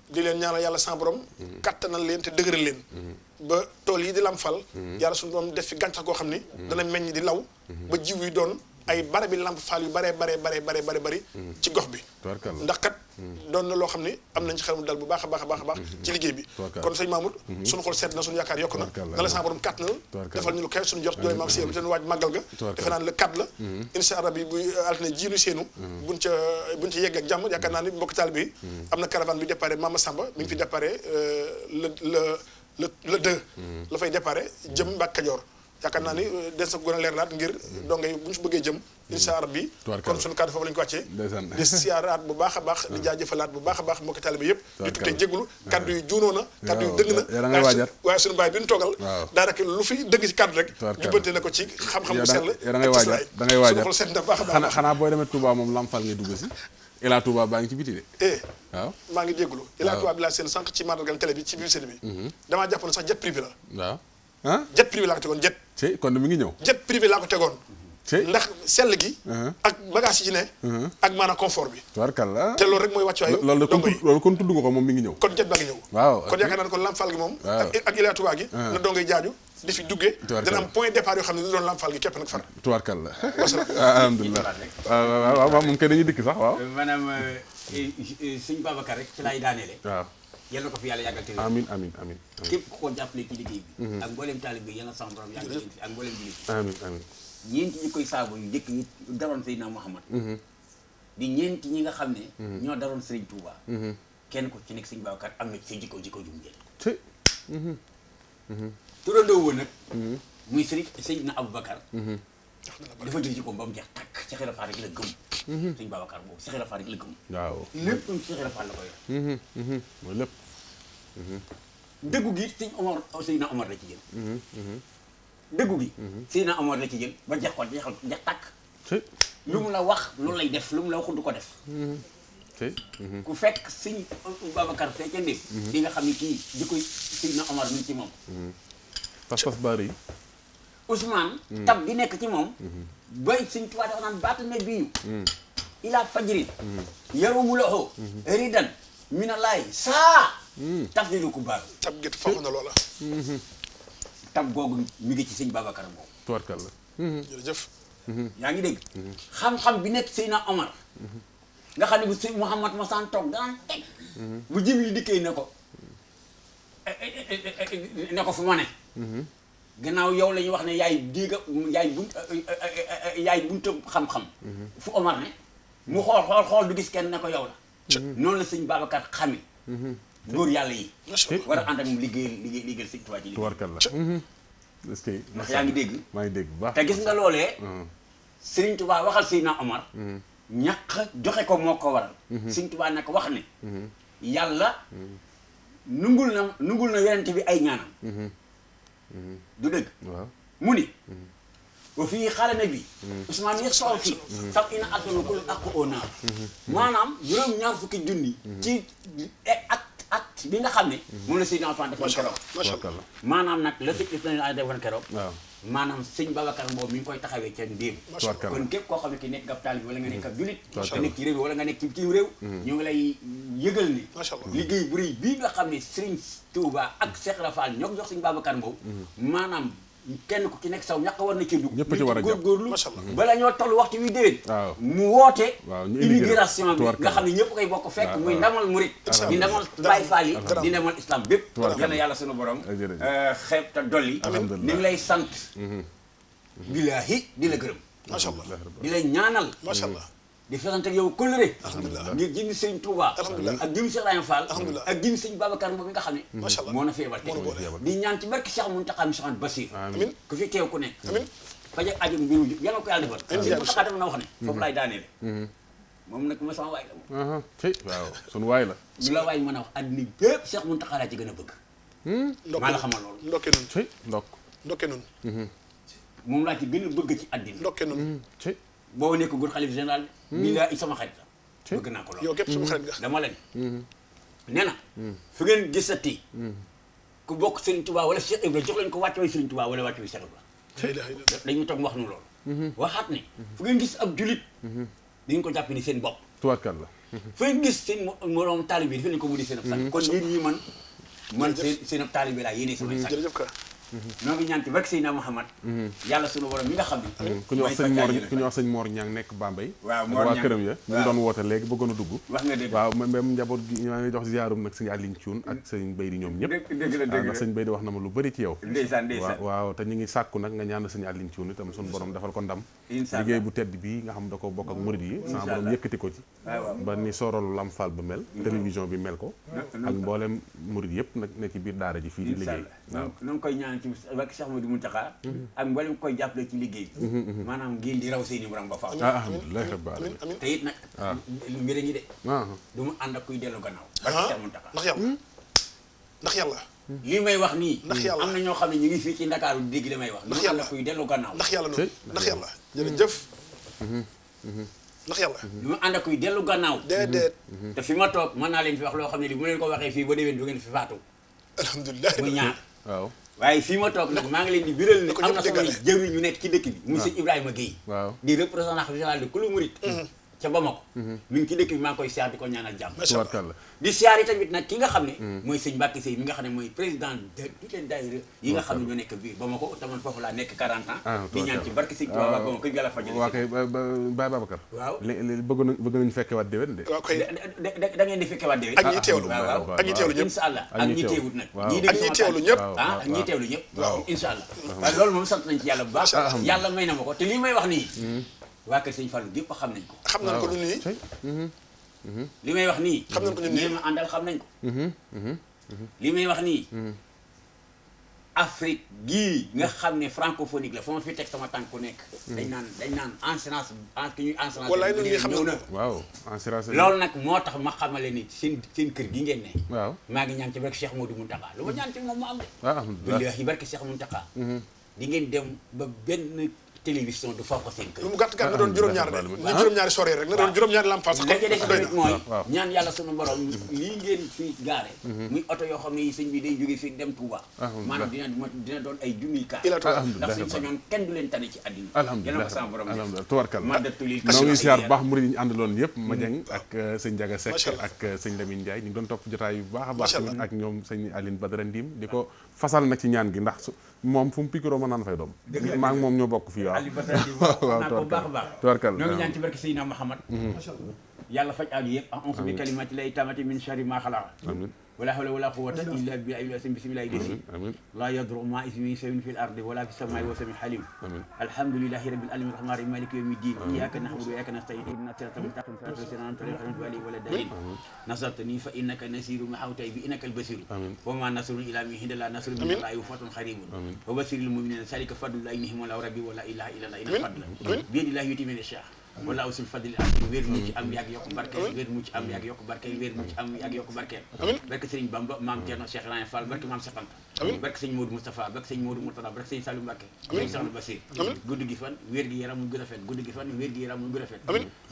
di leen ñaanal yàlla sans borom kattanal leen te dëgëral leen ba tool yi di lam fal yàlla suñu borom def fi gàncax goo xam ni dana meññ di law ba jiw yi doon ay barabi lamp faal yu bare ci gox bi ndax kat doon na loo xam ni am nañ ci xel mu dal bu baax a baax a baax a baax ci liggéey bi kon sëñ Mamour suñu xol seet na suñu yaakaar yokku na na la sa borom kàttanal defal ñu lu kaw suñu jot doole maam si bi te waaj màggal ga defe naa ne le 4 la insha Allah bi buy altine jiinu seenu buñ ca yegg ak jàmm yaakaar naa ni mbokk taal bi am na caravane bi déparé Mama Samba mi ngi fi déparé le 2 la fay déparé jëm Mbàkke Kajoor yaakaar naa ni des na ko gën a leerlaat ngir donge yi bu ñu si bëggee jëm incha allah bi kon suñu kàddu foofu la ñu ko wàccee di siyaaraat bu baax a baax di jaajëfalaat bu baax a baax mbokki taalibe yëpp di tuddee jégalu kaddu yu juunoo na kaddu yu dëgg na waaye suñu baay bi ñu toogal daanaka lu fi dëgg ci kaddu rek jubbante na ko ci xam-xam bu sell da ngay waajal da ngay waajal suñu xol seet na baax a baax xanaa booy demee Touba moom lamfal ngay dugg si Ila Touba baa ngi ci biti de waaw maa ngi jégalu Ila Touba bi laa seen sànq ci mandargal télé bi ci biir seen bi damaa jàpp ne sax jet privé la waaw ah jet privé laa ko tegoon jet kon mi ngi ñëw jet privé laa ko tegoon ndax sell gi ak bagage yi ci ne ak maanaam confort bi tubarkalla te loolu rek mooy wàccuwaay loolu kon tudd nga ko moom mi ngi ñëw kon jet baa ngi ñëw waaw kon yaakaar naa ne kon lamfal gi moom ak Ila Touba gi na dongay jaaju di fi duggee dana am point départ yoo xam ne du doon lamfal gi képp nag far tubarkalla alhamdulilah waaw moom kay dañuy dikk sax waaw maanaam sëñ Babacar rek ci laay daaneele waaw yal na ko fi yàlla yàggal te amiin képp ku ko jàppale ci liggéey bi ak mboolem taalib bi yal na sama borom yàggal leen fi ak mboolem jullit amiin ñeenti ñi koy saabu yu njëkk yi daroon Seydina Muhammad di ñeenti ñi nga xam ne ñoo daroon Serigne Touba kenn ko ci nekk sëñ Babacar am na ci sa jikko jum jël turandoo woon nag muy Seydina Aboubacar dafa jël jikkoom ba mu jeex takk Cheikh Ibra Fall rek la gëm sëñ Babacar boobu Cheikh Ibra Fall rek la gëm waaw lépp Cheikh Ibra Fall la ko yor mooy lépp dëggu gi Seydina Omar la ci jël dëggu gi Seydina Omar la ci jël ba jeex ko jeex tàkk lu mu la wax loolu lay def lu mu la waxul du ko def ku fekk sëñ Babacar fee ca ndéeg di nga xam ne kii di koy Seydina Omar mi ci moom pas-pas bari Ousmane tab gi nekk ci moom bay sëñ Tuubaa dafa naan baatu ne biyu ila fajrin yarumu loxo ridan minalaay saa taf di lu ko baaru tab gét faxu na loola tab googu mi ngi ci sëñ Babacar boobu tubarkalla jërëjëf yaa ngi dégg xam-xam bi nekk Seydina Omar nga xam ne bu sëñ Mouhamad Masaan toog daan teg bu jëm yi dikkee ne ko fu ma ne gannaaw yow la ñuy wax ne yaay diiga yaay bunta xam-xam fu Omar ne mu xool du gis kenn ne ko yow la noonu la sëñ Babacar xami góor yàlla yi war a ànd ak mu liggéeyal sëñ Tuubaa ci tubarkalla est-ce que ndax yaa ngi dégg maa ngi dégg bu baax te gis nga loolee sëriñ Tuubaa waxal Seydina Omar ñàq joxe ko moo ko waral sëñ Tuubaa nag wax ne yàlla nungul na yonent bi ay ñaanam du dëgg waaw mu ni wa fii xale na bi Ousmane yëg soow fii sax ina attanu kul ak au naar maanaam juróom-ñaar fukki junni ci at bi nga xam ne moom la Seydina Ousmane defoon keroog maanaam nag la sëñ Ibrahima defoon keroog maanaam sëñ Babacar boobu mi ngi koy taxawee ca ndéem kon képp koo xam ne ki nekk ab taalibe wala nga nekk ab julit nga nekk ci réew wala nga nekk ci réew ñu ngi lay yëgal ni liggéey bu rëy bii nga xam ne Serigne Touba ak Cheikh Ibra Fall ñoo ko jox sëñ Babacar boobu maanaam kenn ku ci nekk saw ñàkk war na ci dugg ñëpp ci war a jàpp góorgóorlu bala ñoo toll waxtu wi déwén mu woote immigration bi nga xam ne ñëpp koy bokk fekk muy ndamal murit di ndamal Baay Faal yi di ndamal islam bépp yal na yàlla sunu borom xeeb te dolli ni ngi lay sant billaahi di la gërëm macha allah di lay ñaanal macha allah di fesante ak yow kóllëre alhamdulilah ngir jëmi sëñ Touba ak jëmi Cheikh Ibrahima Fall ak jëmi sëñ Babacar moom mi nga xam ne macha allah moo na feebal tey di ñaan ci barke Cheikh Mountakha Mouhamed Bassir amiin ku fi teew ku nekk amiin faj ak aju mbiru yal na ko yàlla defal sëñ Mountakha dama na wax ne foofu laay daaneele moom nag ma sama waay la moom. ci waaw sunu waay la. lu la waay mën a wax àddina bépp Cheikh Mountakha laa ci gën a bëgg. maa la xamal loolu. ndokke noonu ci ndokke noonu. moom laa ci gën a bëgg ci àddina. ndokke noonu. ci boo nekk gur xalif général. bii laa sama xarit la. bëgg naa ko loolu. yow képp sama xarit nga. dama la ni. nee na. fu ngeen gisati. ku bokk Serigne Touba wala Cheikh Ibrahima jox leen ko wàcce way Serigne Touba wala wàcce way Cheikh Ibrahima. dañuy toog wax nu loolu. waxaat ne. fu ngeen gis ab julit. di ngeen ko jàpp ni seen bopp. tuwaatkat la. fu ngeen gis seen moroom taalibe yi dafa leen ko mu di seen ab sànq. kon yéen ñi man seen ab taalibe laa yéene samay sànq. jërëjëf ka. noo ngi ñaan ci barke Seydina Muhammad. yàlla sunu borom mi nga xam ne. ku ñu wax sëñ Mor Ñang nekk Bambey. waaw Mor Ñang waa këram ya ñu doon woote léegi bëggoon a dugg. wax nga dëgg waaw même njaboot gi ñoo ngi jox ziyaarum nag sëñ Aline Thioune ak sëñ Baydi ñoom ñëpp. dëgg la ndax sëñ Baydi wax na ma lu bëri ci yow. ndeysaan waaw te ñu ngi sàkku nag nga ñaan sëñ Aline Thioune itam suñu borom defal ko ndam. liggéey bu tedd bii nga xam da ko bokk ak murid yi sama borom yëkkati ko ci ba ni soorolu Lam Fall ba mel télévision bi mel ko ak mboolem murid yëpp nag ne ci biir daara ji fii di liggéey waaw na nga koy ñaan ci wàkk Cheikh Modou Mountakha ak mboolem koy jàppale ci liggéey bi maanaam ngeen di raw seeni borom ba faaw alhamdulilah rabbil alamin te it nag lu mbir ngi de du mu ànd ak kuy dellu gannaaw barke Cheikh Mountakha ndax yàlla lii may wax nii ndax yàlla am na ñoo xam ne ñu ngi fii ci Ndakaaru di dégg li may wax du mu ànd ak kuy dellu gannaaw ndax yàlla noonu ndax yàlla jërëjëf ndax yàlla du mu ànd ak kuy dellu gannaaw déedéet te fi ma toog mën naa leen fi wax loo xam ne li bu leen ko waxee fii ba déwén du ngeen fi faatu alhamdulilah muy ñaar waaw waaye fii ma toog nag maa ngi leen di biral ne am na samay jëwriñ ñu nekk ci dëkk bi monsieur Ibrahima Guèye waaw di représentant général de Kulu Murid ca Bamako mi ngi ci dëkk bi maa ngi koy siyaar di ko ñaanal jàmm tubaarkàlla di siyaar yi tamit nag ki nga xam ne mooy sëñ Mbacke Seye mi nga xam ne mooy président de toutes les daayira yi nga xam ne ñoo nekk biir Bamako te man foofu laa nekk 40 ans di ñaan ci barke sëñ Tuubaa waa Bamako yàlla fajal waa kay Baye Babacar waaw léegi bëgg nañu fekke waat déwén de waaw koy da ngeen di fekke waat déwén ak ñi teewlu waaw ak ñi teewlu ñëpp incha allah ak ñi teewut nag ak ñi teewlu ñëpp ak ñi teewlu ñëpp incha allah waaye loolu moom sant nañ ci yàlla bu baax yàlla may na ma ko te lii may wax nii waa kër sëñ Fallou gépp xam nañ ko xam nañ ko lu nii li may wax nii xam nañ ko ñun nii ñi ma àndal xam nañ ko li may wax nii Afrique gii nga xam ne francophonique la fa ma fi teg sama tànk ku nekk dañ naan assurance ki ñuy assurance wallaay ñun ñi xam ñëw na waaw assurance loolu nag moo tax ma xamale ni seen kër gi ngeen ne waaw maa ngi ñaan ci barke Cheikh Modou Mountakha lu ma ñaan ci moom mu am de alhamdulilah billahi barke Cheikh Mountakha di ngeen dem ba benn télévision du foo ko seen kër lu mu gàtt gàtt na doon juróom-ñaar de ñi juróom-ñaari soree rek na doon juróom-ñaari lampal sax la ca des tamit mooy waaw ñaan yàlla sunu borom lii ngeen fii gaare muy oto yoo xam ne yi sëñ bi day jóge fii dem Touba maanaam dina doon ay junniy kaar ndax suñ sañoon kenn du leen tane ci àddina alhamdulilah sama borom alhamdulilah tubarkal maddatulil noo ngi siyaar bu baax murid yi ñu àndaloon yëpp ma jeng ak sëñ Ndiaga Seck ak sëñ Lamine Ndiaye ñu ngi doon topp jotaay bu baax a baax tamit ak ñoom sëñ Aline Badara Ndim di ko fasal nag ci ñaan gi ndax moom fu mu pikiroo ma naan fay doom maa ngi moom ñoo bokk fii waaw waaw naa ko baax a baax tubarkal ñoo ngi ñaan ci barke Seydina Muhammad yàlla faj aaju yëpp en onze bi kalimati lay tamati min sharri ma xalaqa amiin wala hawla wala quwwata illa billahi bismillahi desi amiin la yadru ma ismi shay'un fil ardi wala fis samai wa sami halim amiin alhamdulillahi rabbil alamin rahmani rahim maliki yawmiddin iyyaka na'budu wa iyyaka nasta'in ihdina siratal mustaqim siratal ladzina an'amta alaihim ghayril maghdubi alaihim nasartani fa innaka nasiru ma hawtay bi innakal basir wa ma nasrun illa min indillah nasrun min allahi wa fatun qaribun wa bashiril mu'minina zalika fadlullahi ni'ma wa rabbi wa la ilaha illa allah inna fadla bi yadillahi yuti min yasha wala usul fadil asim wéer mu ci am yàgg yokk barkeel wéer mu ci am yàgg yokk barkeel wéer mu ci am yàgg yokk barkeel barke Sëriñ Bamba maam Thierno Cheikh Ibrahima Fall barke maam Cheikh Anta barke Sëriñ Modou Moustapha barke Sëriñ Modou Mourtada barke Sëriñ Saliou Mbacké Sëriñ Soxna Bassir gudd gi fan wéer gi yaram mu gën a fet gudd gi fan wéer gi yaram mu gën a fet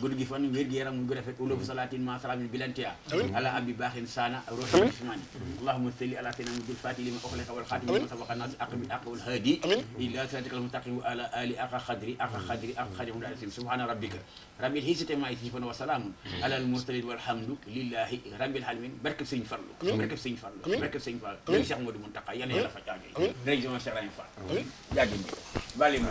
gudd gi fan wéer gi yaram mu gën a fet ulobu salatin ma salamin bilantiya ala abdi baaxin sana rohi usmani allahumma salli ala sayyidina mujil fatih lima ukhliqa wal khatim lima sabaqa nas aqbil aqwal hadi ila siratikal mustaqim wa ala ali aqa khadri subhana rabbika rabbil izzati ma yasifun wa salamun ala al mursalin walhamdu lillahi rabbil alamin barke Sëriñ Fallu barke Sëriñ Fallu barke Sëriñ Fallu léegi Cheikh Modou Mountakha yal na yàlla fa caajo région Cheikh Ibrahima Fall jaagin bi bali ma